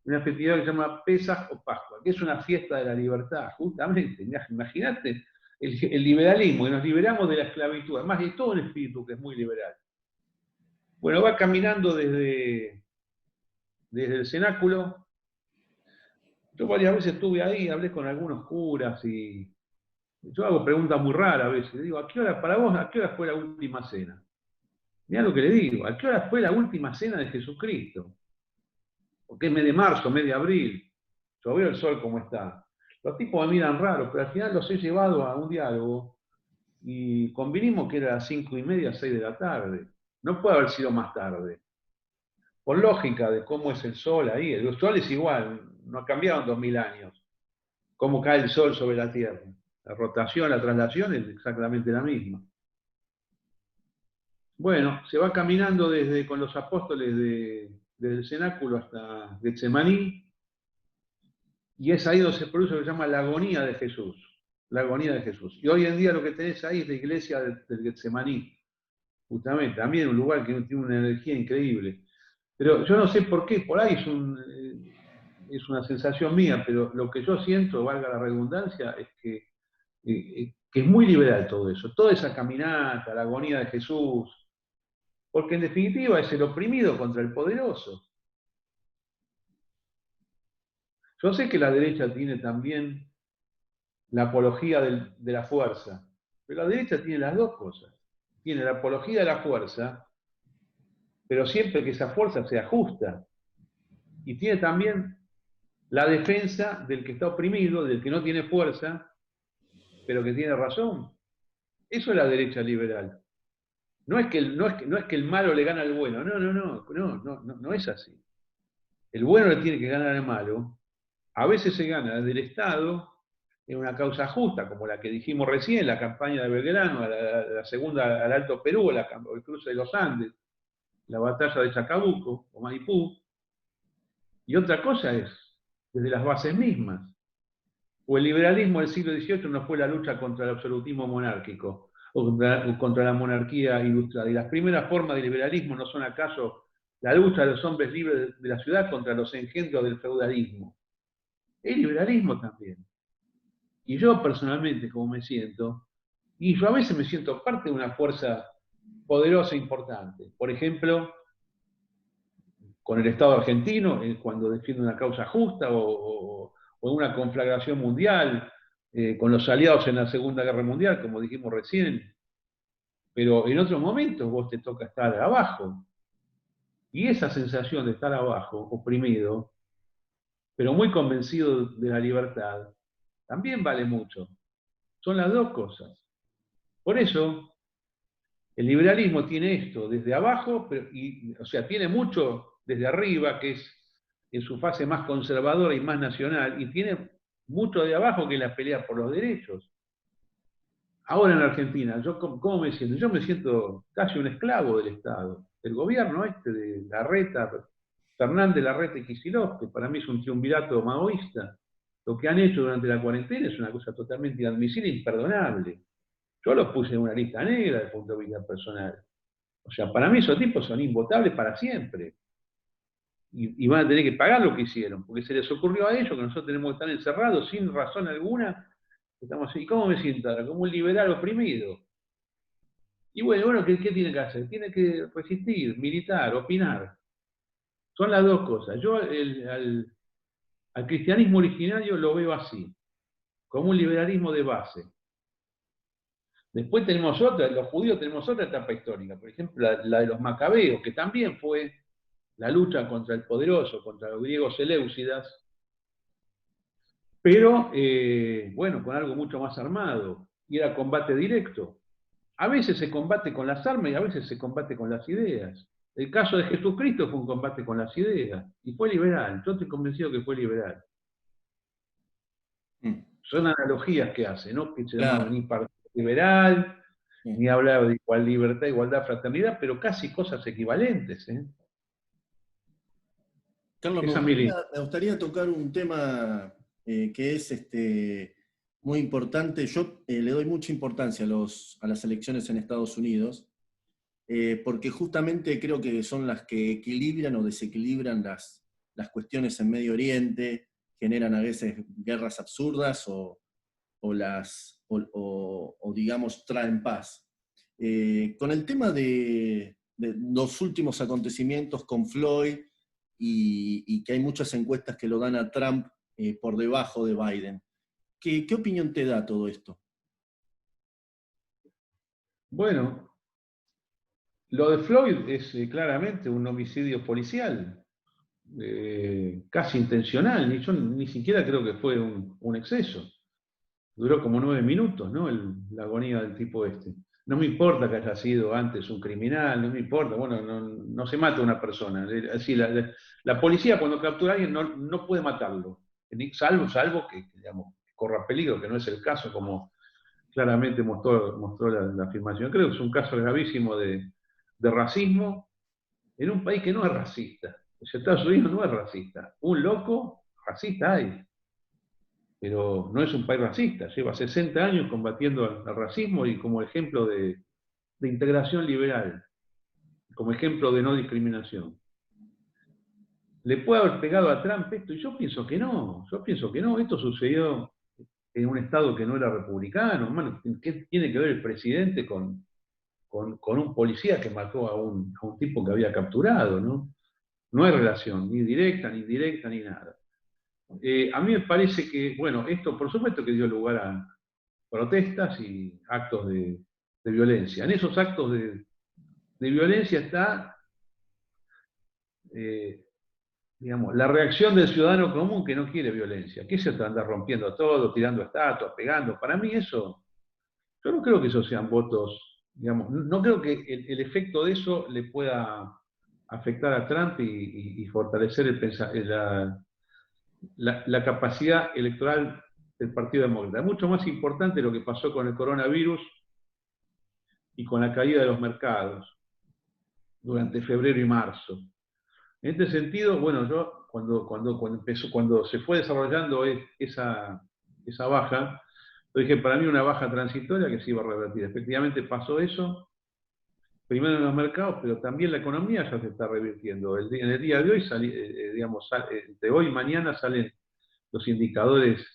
una festividad que se llama Pesaj o Pascua, que es una fiesta de la libertad, justamente. Imagínate el liberalismo, que nos liberamos de la esclavitud, además es todo un espíritu que es muy liberal. Bueno, va caminando desde el cenáculo. Yo varias veces estuve ahí, hablé con algunos curas y yo hago preguntas muy raras a veces. Digo, para vos, ¿a qué hora fue la última cena? Mirá lo que le digo, ¿a qué hora fue la última cena de Jesucristo? Porque es mes de marzo, mes de abril. Yo veo el sol como está. Los tipos me miran raro, pero al final los he llevado a un diálogo y convinimos que era a las 5:30, 6 de la tarde. No puede haber sido más tarde. Por lógica de cómo es el sol ahí, el sol es igual, no ha cambiado en 2000 años. Cómo cae el sol sobre la Tierra. La rotación, la traslación es exactamente la misma. Bueno, se va caminando con los apóstoles desde el cenáculo hasta Getsemaní, y es ahí donde se produce lo que se llama la agonía de Jesús. La agonía de Jesús. Y hoy en día lo que tenés ahí es la iglesia del Getsemaní, justamente, también un lugar que tiene una energía increíble. Pero yo no sé por qué, por ahí es una sensación mía, pero lo que yo siento, valga la redundancia, es que es muy liberal todo eso, toda esa caminata, la agonía de Jesús, porque en definitiva es el oprimido contra el poderoso. Yo sé que la derecha tiene también la apología de la fuerza, pero la derecha tiene las dos cosas. Tiene la apología de la fuerza, pero siempre que esa fuerza sea justa. Y tiene también la defensa del que está oprimido, del que no tiene fuerza, pero que tiene razón. Eso es la derecha liberal. no es que el malo le gana al bueno, no es así. El bueno le tiene que ganar al malo. A veces se gana desde el Estado en una causa justa, como la que dijimos recién, la campaña de Belgrano, la segunda al Alto Perú, el cruce de los Andes, la batalla de Chacabuco o Maipú. Y otra cosa es desde las bases mismas. O el liberalismo del siglo XVIII no fue la lucha contra el absolutismo monárquico, o contra la monarquía ilustrada. Y las primeras formas de liberalismo no son acaso la lucha de los hombres libres de la ciudad contra los engendros del feudalismo. Es liberalismo también. Y yo personalmente, como me siento, y yo a veces me siento parte de una fuerza poderosa e importante. Por ejemplo, con el Estado argentino, cuando defiende una causa justa, o en una conflagración mundial, con los aliados en la Segunda Guerra Mundial, como dijimos recién. Pero en otros momentos vos te toca estar abajo. Y esa sensación de estar abajo, oprimido, pero muy convencido de la libertad, también vale mucho. Son las dos cosas. Por eso, el liberalismo tiene esto desde abajo, o sea, tiene mucho desde arriba, que es en su fase más conservadora y más nacional, y tiene mucho de abajo, que es la pelea por los derechos. Ahora en Argentina, ¿cómo me siento? Yo me siento casi un esclavo del Estado, del gobierno de Larreta, Fernández, Larreta y Kicillof, que para mí es un triunvirato maoísta. Lo que han hecho durante la cuarentena es una cosa totalmente inadmisible e imperdonable. Yo los puse en una lista negra desde el punto de vista personal. O sea, para mí esos tipos son invotables para siempre. Y van a tener que pagar lo que hicieron, porque se les ocurrió a ellos que nosotros tenemos que estar encerrados sin razón alguna. Estamos así. ¿Cómo me siento ahora? Como un liberal oprimido. Y bueno, ¿qué tiene que hacer? Tiene que resistir, militar, opinar. Son las dos cosas. Yo al cristianismo originario lo veo así, como un liberalismo de base. Después tenemos otra, los judíos tenemos otra etapa histórica, por ejemplo, la de los macabeos, que también fue la lucha contra el poderoso, contra los griegos seleucidas, pero, bueno, con algo mucho más armado, y era combate directo. A veces se combate con las armas y a veces se combate con las ideas. El caso de Jesucristo fue un combate con las ideas, y fue liberal. Yo estoy convencido que fue liberal. Son analogías que hace, ¿no? Que se llama Claro. ni partido liberal, ni hablar de libertad, igualdad, fraternidad, pero casi cosas equivalentes. Carlos, Esa es mi línea. me gustaría tocar un tema que es muy importante. Yo le doy mucha importancia a las elecciones en Estados Unidos, porque justamente creo que son las que equilibran o desequilibran las cuestiones en Medio Oriente, generan a veces guerras absurdas o, digamos, traen paz. Con el tema de los últimos acontecimientos con Floyd y que hay muchas encuestas que lo dan a Trump por debajo de Biden, ¿qué opinión te da todo esto? Bueno, lo de Floyd es claramente un homicidio policial, casi intencional. Yo ni siquiera creo que fue un exceso. Duró como 9 minutos, ¿no? La agonía del tipo este. No me importa que haya sido antes un criminal, no me importa, bueno, no se mata a una persona. Así, la policía cuando captura a alguien no puede matarlo, salvo que, digamos, corra peligro, que no es el caso, como claramente mostró la afirmación. Creo que es un caso gravísimo de racismo en un país que no es racista. O sea, Estados Unidos no es racista. Un loco racista hay, pero no es un país racista. Lleva 60 años combatiendo al racismo y como ejemplo de integración liberal, como ejemplo de no discriminación. ¿Le puede haber pegado a Trump esto? Y yo pienso que no. Esto sucedió en un estado que no era republicano. Hermano, ¿qué tiene que ver el presidente con un policía que mató a un tipo que había capturado? No hay relación, ni directa, ni indirecta, ni nada. A mí me parece que, bueno, esto por supuesto que dio lugar a protestas y actos de violencia. En esos actos de violencia está, digamos, la reacción del ciudadano común que no quiere violencia. ¿Qué se anda rompiendo todo, tirando estatuas, pegando? Para mí eso, yo no creo que esos sean votos digamos, no creo que el efecto de eso le pueda afectar a Trump y fortalecer la capacidad electoral del Partido Demócrata. Es mucho más importante lo que pasó con el coronavirus y con la caída de los mercados durante febrero y marzo. En este sentido, bueno, yo cuando se fue desarrollando esa baja, yo dije, para mí una baja transitoria que se iba a revertir. Efectivamente pasó eso, primero en los mercados, pero también la economía ya se está revirtiendo. En el día de hoy, de hoy y mañana salen los indicadores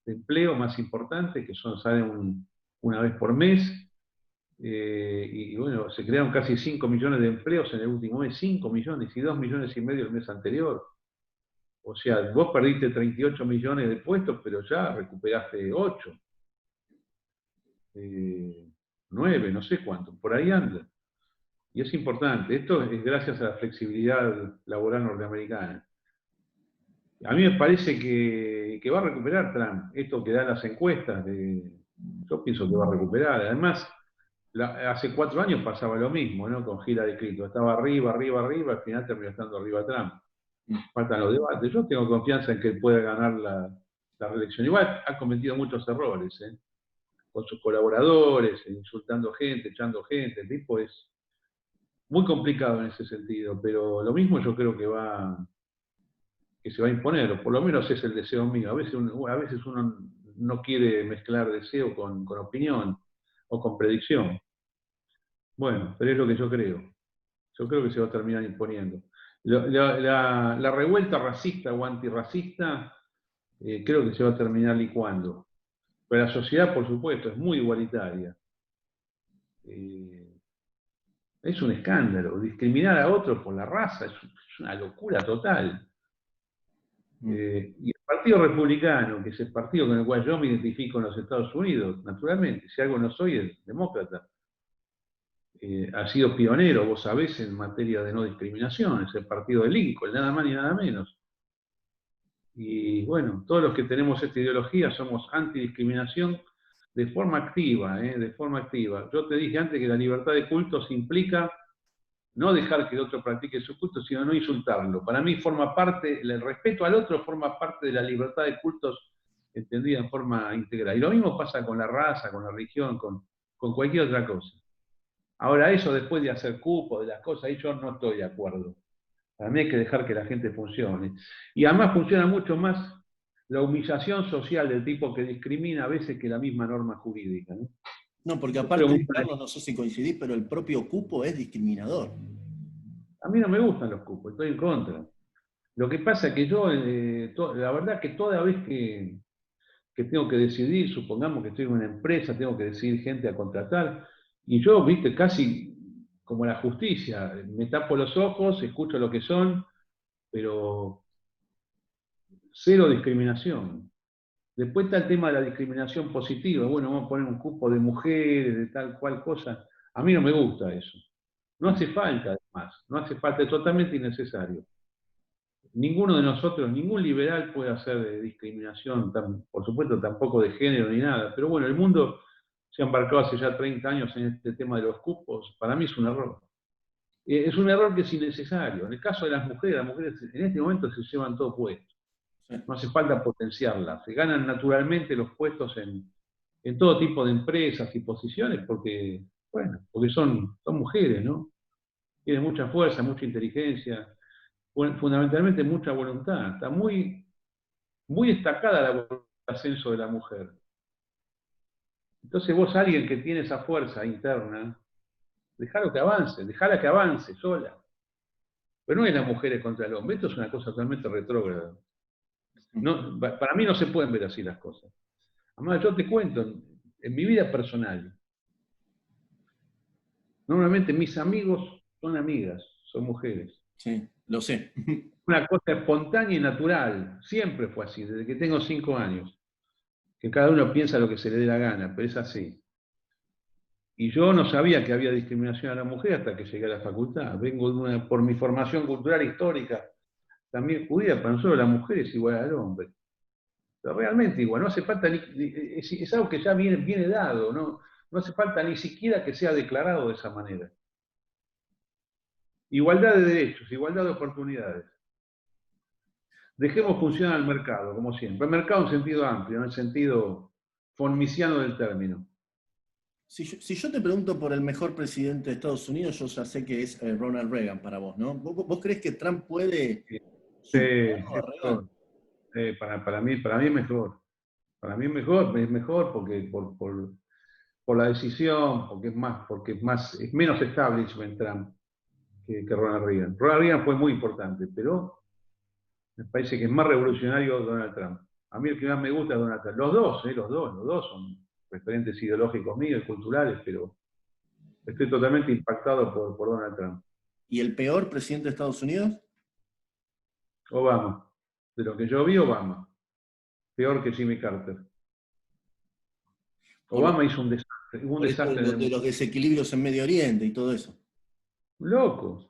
de empleo más importantes, que salen una vez por mes, y bueno, se crearon casi 5 millones de empleos en el último mes, 5 millones y 2 millones y medio el mes anterior. O sea, vos perdiste 38 millones de puestos, pero ya recuperaste 8, 9, no sé cuánto, por ahí anda. Y es importante, esto es gracias a la flexibilidad laboral norteamericana. A mí me parece que va a recuperar Trump, esto que dan las encuestas, yo pienso que va a recuperar. Además, hace 4 años pasaba lo mismo, ¿no? Con Hillary Clinton, estaba arriba, arriba, arriba, al final terminó estando arriba Trump. Faltan los debates. Yo tengo confianza en que él pueda ganar la reelección. Igual ha cometido muchos errores, con sus colaboradores, insultando gente, echando gente. El tipo es muy complicado en ese sentido, pero lo mismo yo creo que se va a imponer, o por lo menos es el deseo mío. A veces uno no quiere mezclar deseo con opinión o con predicción. Bueno, pero es lo que yo creo. Yo creo que se va a terminar imponiendo. La revuelta racista o antirracista creo que se va a terminar licuando. Pero la sociedad, por supuesto, es muy igualitaria. Es un escándalo. Discriminar a otro por la raza es una locura total. Y el Partido Republicano, que es el partido con el cual yo me identifico en los Estados Unidos, naturalmente, si algo no soy, es demócrata. Ha sido pionero, vos sabés, en materia de no discriminación, es el partido de Lincoln, nada más ni nada menos. Y bueno, todos los que tenemos esta ideología somos antidiscriminación de forma activa, de forma activa. Yo te dije antes que la libertad de cultos implica no dejar que el otro practique su culto, sino no insultarlo. Para mí forma parte, el respeto al otro forma parte de la libertad de cultos entendida en forma integral. Y lo mismo pasa con la raza, con la religión, con cualquier otra cosa. Ahora eso después de hacer cupo, de las cosas, ahí yo no estoy de acuerdo. Para mí hay que dejar que la gente funcione. Y además funciona mucho más la humillación social del tipo que discrimina a veces que la misma norma jurídica. No, porque aparte, Carlos, no sé si coincidís, pero el propio cupo es discriminador. A mí no me gustan los cupos, estoy en contra. Lo que pasa es que yo, la verdad que toda vez que tengo que decidir, supongamos que estoy en una empresa, tengo que decidir gente a contratar, y yo, viste, casi como la justicia, me tapo los ojos, escucho lo que son, pero cero discriminación. Después está el tema de la discriminación positiva. Bueno, vamos a poner un cupo de mujeres, de tal cual cosa. A mí no me gusta eso. No hace falta, además. No hace falta, es totalmente innecesario. Ninguno de nosotros, ningún liberal puede hacer de discriminación, por supuesto tampoco de género ni nada. Pero bueno, el mundo se ha embarcado hace ya 30 años en este tema de los cupos. Para mí es un error. Es un error que es innecesario. En el caso de las mujeres en este momento se llevan todo puesto. No hace falta potenciarlas. Se ganan naturalmente los puestos en todo tipo de empresas y posiciones porque, bueno, porque son mujeres, ¿no? Tienen mucha fuerza, mucha inteligencia, fundamentalmente mucha voluntad. Está muy, muy destacada la voluntad de ascenso de la mujer. Entonces vos, alguien que tiene esa fuerza interna, dejala que avance sola. Pero no es las mujeres contra el hombre, esto es una cosa totalmente retrógrada. No, para mí no se pueden ver así las cosas. Además, yo te cuento, en mi vida personal, normalmente mis amigos son amigas, son mujeres. Sí, lo sé. Una cosa espontánea y natural, siempre fue así, desde que tengo 5 años. Que cada uno piensa lo que se le dé la gana, pero es así. Y yo no sabía que había discriminación a la mujer hasta que llegué a la facultad. Vengo por mi formación cultural histórica, también judía, para nosotros la mujer es igual al hombre. Pero realmente igual, no hace falta, es algo que ya viene dado, ¿no? No hace falta ni siquiera que sea declarado de esa manera. Igualdad de derechos, igualdad de oportunidades. Dejemos funcionar el mercado, como siempre. El mercado en sentido amplio, en el sentido fonmiciano del término. Si yo te pregunto por el mejor presidente de Estados Unidos, yo ya sé que es Ronald Reagan para vos, ¿no? ¿Vos crees que Trump puede superarlo a Es Reagan? mejor. Para mí es mejor. Para mí es mejor porque por la decisión, es menos establishment Trump que Ronald Reagan. Ronald Reagan fue muy importante, pero me parece que es más revolucionario Donald Trump. A mí el que más me gusta es Donald Trump. Los dos son referentes ideológicos míos y culturales, pero estoy totalmente impactado por Donald Trump. ¿Y el peor presidente de Estados Unidos? Obama. De lo que yo vi, Obama. Peor que Jimmy Carter. Obama hizo un desastre. Hubo un Por esto desastre en el de mundo. los desequilibrios en Medio Oriente y todo eso. Locos.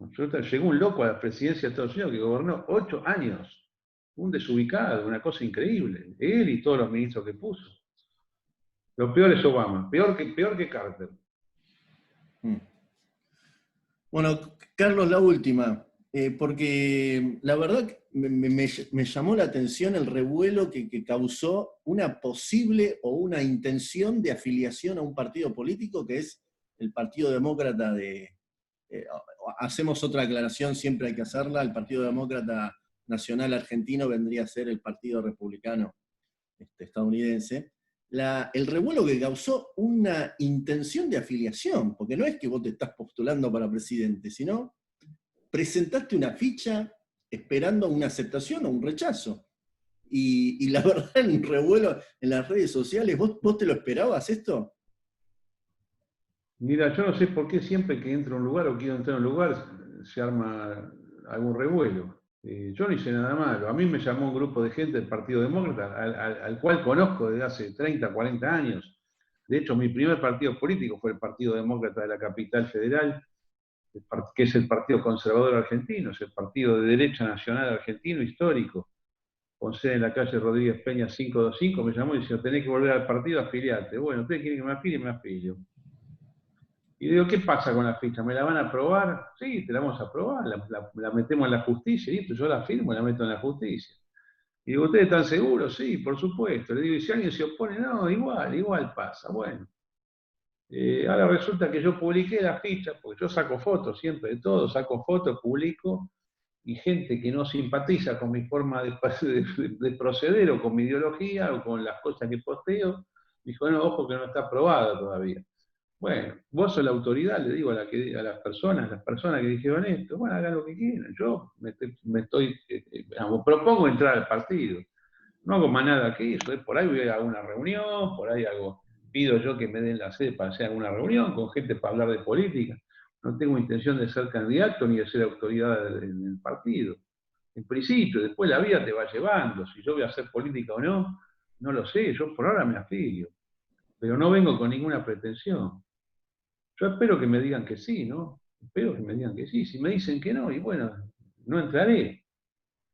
Llegó un loco a la presidencia de Estados Unidos que gobernó 8 años. Un desubicado, una cosa increíble. Él y todos los ministros que puso. Lo peor es Obama. Peor que Carter. Mm. Bueno, Carlos, la última, porque la verdad que me llamó la atención el revuelo que causó una posible o una intención de afiliación a un partido político que es el Partido Demócrata de... eh, hacemos otra aclaración, siempre hay que hacerla, el Partido Demócrata Nacional Argentino vendría a ser el Partido Republicano estadounidense. El revuelo que causó una intención de afiliación, porque no es que vos te estás postulando para presidente, sino presentaste una ficha esperando una aceptación o un rechazo. Y la verdad, en un revuelo en las redes sociales, ¿vos te lo esperabas esto? Mira, yo no sé por qué siempre que entro a un lugar o quiero entrar a un lugar se arma algún revuelo. Yo no hice nada malo. A mí me llamó un grupo de gente del Partido Demócrata, al cual conozco desde hace 30, 40 años. De hecho, mi primer partido político fue el Partido Demócrata de la Capital Federal, que es el Partido Conservador Argentino, es el partido de derecha nacional argentino histórico, con sede en la calle Rodríguez Peña 525. Me llamó y dijo: tenés que volver al partido, afiliate. Bueno, ustedes quieren que me afilie, me afilio. Y digo: ¿qué pasa con la ficha? ¿Me la van a aprobar? Sí, te la vamos a aprobar, la metemos en la justicia, y yo la firmo y la meto en la justicia. Y digo: ¿ustedes están seguros? Sí, por supuesto. Le digo: ¿y si alguien se opone? No, igual pasa. Bueno, ahora resulta que yo publiqué la ficha, porque yo saco fotos siempre de todo, saco fotos, publico, y gente que no simpatiza con mi forma de proceder o con mi ideología o con las cosas que posteo, dijo: no, ojo que no está aprobada todavía. Bueno, vos sos la autoridad, le digo a las personas que dijeron esto, bueno, hagan lo que quieran. Yo propongo entrar al partido. No hago más nada que eso. Por ahí voy a alguna reunión, por ahí pido yo que me den la sede para hacer alguna reunión con gente para hablar de política. No tengo intención de ser candidato ni de ser autoridad en el partido. En principio, después la vida te va llevando. Si yo voy a hacer política o no, no lo sé. Yo por ahora me afilio. Pero no vengo con ninguna pretensión. Yo espero que me digan que sí, ¿no? Espero que me digan que sí. Si me dicen que no, y bueno, no entraré.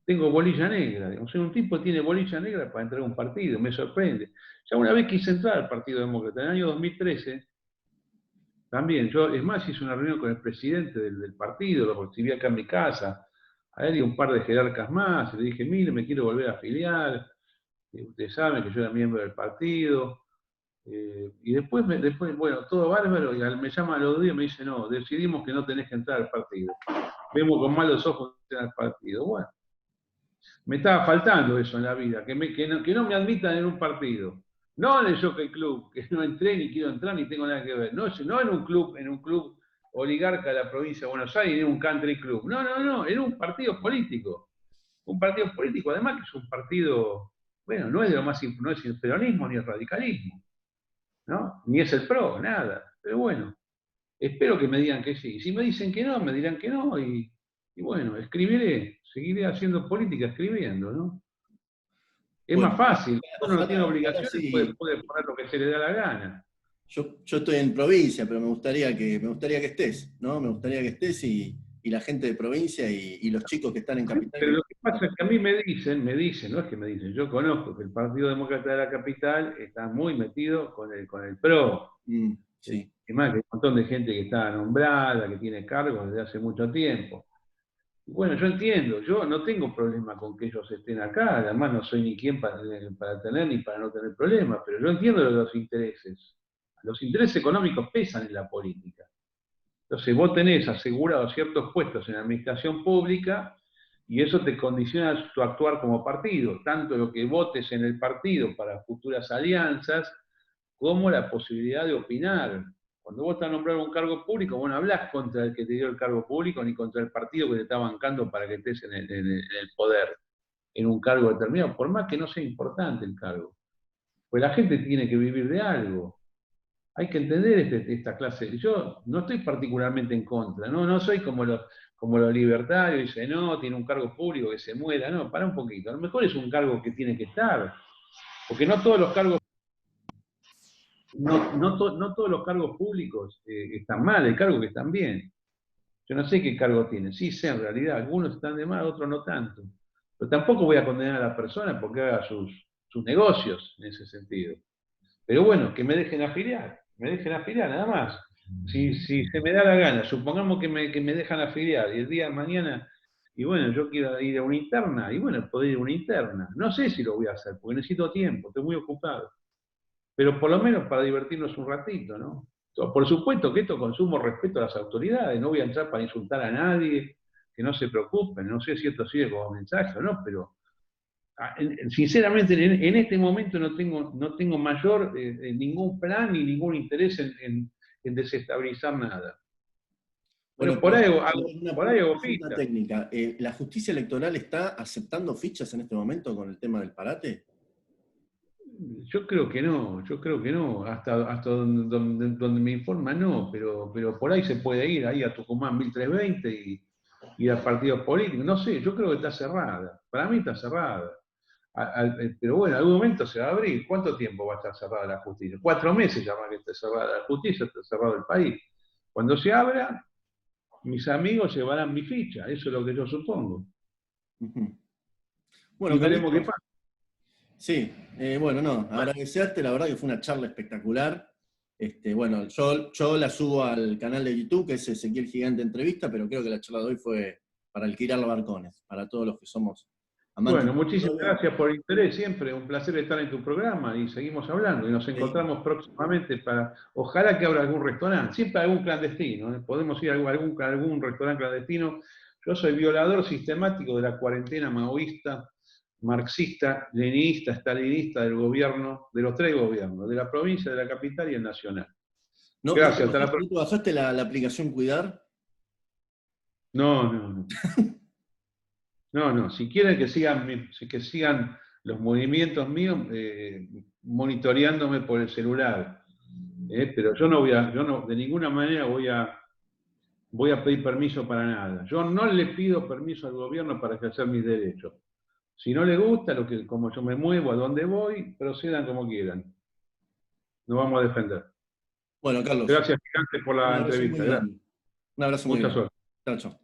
Tengo bolilla negra. O sea, un tipo tiene bolilla negra para entrar a un partido, me sorprende. Ya una vez quise entrar al Partido Demócrata, en el año 2013, también, es más, hice una reunión con el presidente del partido, lo recibí acá en mi casa, a él y un par de jerarcas más, y le dije: mire, me quiero volver a afiliar, ustedes saben que yo era miembro del partido. Y después, bueno, todo bárbaro, y me llama al otro día y me dice: no, decidimos que no tenés que entrar al partido. Vemos con malos ojos que entrar al partido. Bueno, me estaba faltando eso en la vida, que no me admitan en un partido. No en el Jockey Club, que no entré ni quiero entrar ni tengo nada que ver. No, no en un club oligarca de la provincia de Buenos Aires, ni en un country club. No, en un partido político. Un partido político, además, que es un partido, bueno, no es de lo más, no es el peronismo ni el radicalismo, ¿no? Ni es el PRO, nada. Pero bueno, espero que me digan que sí. Si me dicen que no, me dirán que no, y bueno, escribiré, seguiré haciendo política escribiendo, ¿no? Es Bueno, más fácil, uno no tiene ojalá obligaciones, sí. puede poner lo que se le da la gana. Yo estoy en provincia, pero me gustaría que estés, ¿no? Me gustaría que estés y la gente de provincia y los chicos que están en Sí, capital. pero lo que pasa es que a mí no es que me dicen, yo conozco que el Partido Demócrata de la Capital está muy metido con el PRO. Mm. Sí. Es más, que hay un montón de gente que está nombrada, que tiene cargos desde hace mucho tiempo. Bueno, yo entiendo, yo no tengo problema con que ellos estén acá, además no soy ni quien para tener ni para no tener problemas, pero yo entiendo los intereses. Los intereses económicos pesan en la política. Entonces vos tenés asegurados ciertos puestos en la administración pública y eso te condiciona tu actuar como partido, tanto lo que votes en el partido para futuras alianzas, como la posibilidad de opinar. Cuando vos estás nombrado un cargo público, vos no hablás contra el que te dio el cargo público ni contra el partido que te está bancando para que estés en el poder, en un cargo determinado, por más que no sea importante el cargo. Pues la gente tiene que vivir de algo. Hay que entender esta clase. Yo no estoy particularmente en contra, no soy como los libertarios, dicen, no, tiene un cargo público que se muera. No, para un poquito. A lo mejor es un cargo que tiene que estar, porque no todos los cargos no todos los cargos públicos están mal, hay cargos que están bien. Yo no sé qué cargo tienen, sí sé en realidad, algunos están de mal, otros no tanto. Pero tampoco voy a condenar a la persona porque haga sus negocios en ese sentido. Pero bueno, que me dejen afiliar nada más. Si se me da la gana, supongamos que me dejan afiliar y el día de mañana, y bueno, yo quiero ir a una interna, y bueno, puedo ir a una interna. No sé si lo voy a hacer, porque necesito tiempo, estoy muy ocupado. Pero por lo menos para divertirnos un ratito, ¿no? Por supuesto que esto consumo respeto a las autoridades, no voy a entrar para insultar a nadie, que no se preocupen, no sé si esto sigue como mensaje o no, pero sinceramente en este momento no tengo mayor ningún plan ni ningún interés en desestabilizar nada. Bueno, Pero por ahí una hago consulta ficha. técnica. ¿La justicia electoral está aceptando fichas en este momento con el tema del parate? Yo creo que no, hasta donde me informa no, pero por ahí se puede ir, ahí a Tucumán 1320 y a partidos políticos, no sé, yo creo que está cerrada, para mí está cerrada. Pero bueno, en algún momento se va a abrir. ¿Cuánto tiempo va a estar cerrada la justicia? 4 meses ya más que esté cerrada la justicia, está cerrado el país. Cuando se abra, mis amigos llevarán mi ficha, eso es lo que yo supongo. Ujú. Y Bueno, veremos qué Carlitos, pasa. sí, bueno, no, agradecerte, la verdad que fue una charla espectacular. Bueno, yo la subo al canal de YouTube, que es Ezequiel Gigante Entrevista, pero creo que la charla de hoy fue para alquilar barcones, para todos los que somos amantes Bueno, de la muchísimas historia. gracias por el interés, siempre un placer estar en tu programa y seguimos hablando y nos Sí, encontramos próximamente ojalá que abra algún restaurante, siempre algún clandestino, ¿eh? Podemos ir a algún restaurante clandestino. Yo soy violador sistemático de la cuarentena maoísta, marxista, leninista, stalinista del gobierno, de los 3 gobiernos, de la provincia, de la capital y el nacional. Gracias, hasta la ¿No próxima. te bajaste la aplicación Cuidar? No. No, si quieren que sigan los movimientos míos, monitoreándome por el celular. Pero yo no de ninguna manera voy a pedir permiso para nada. Yo no le pido permiso al gobierno para ejercer mis derechos. Si no les gusta como yo me muevo, a dónde voy, procedan como quieran. Nos vamos a defender. Bueno, Carlos, Gracias, Gigante, por un la abrazo muy entrevista. Gracias. grande. Un abrazo muy Mucha grande. suerte. Chao, chao.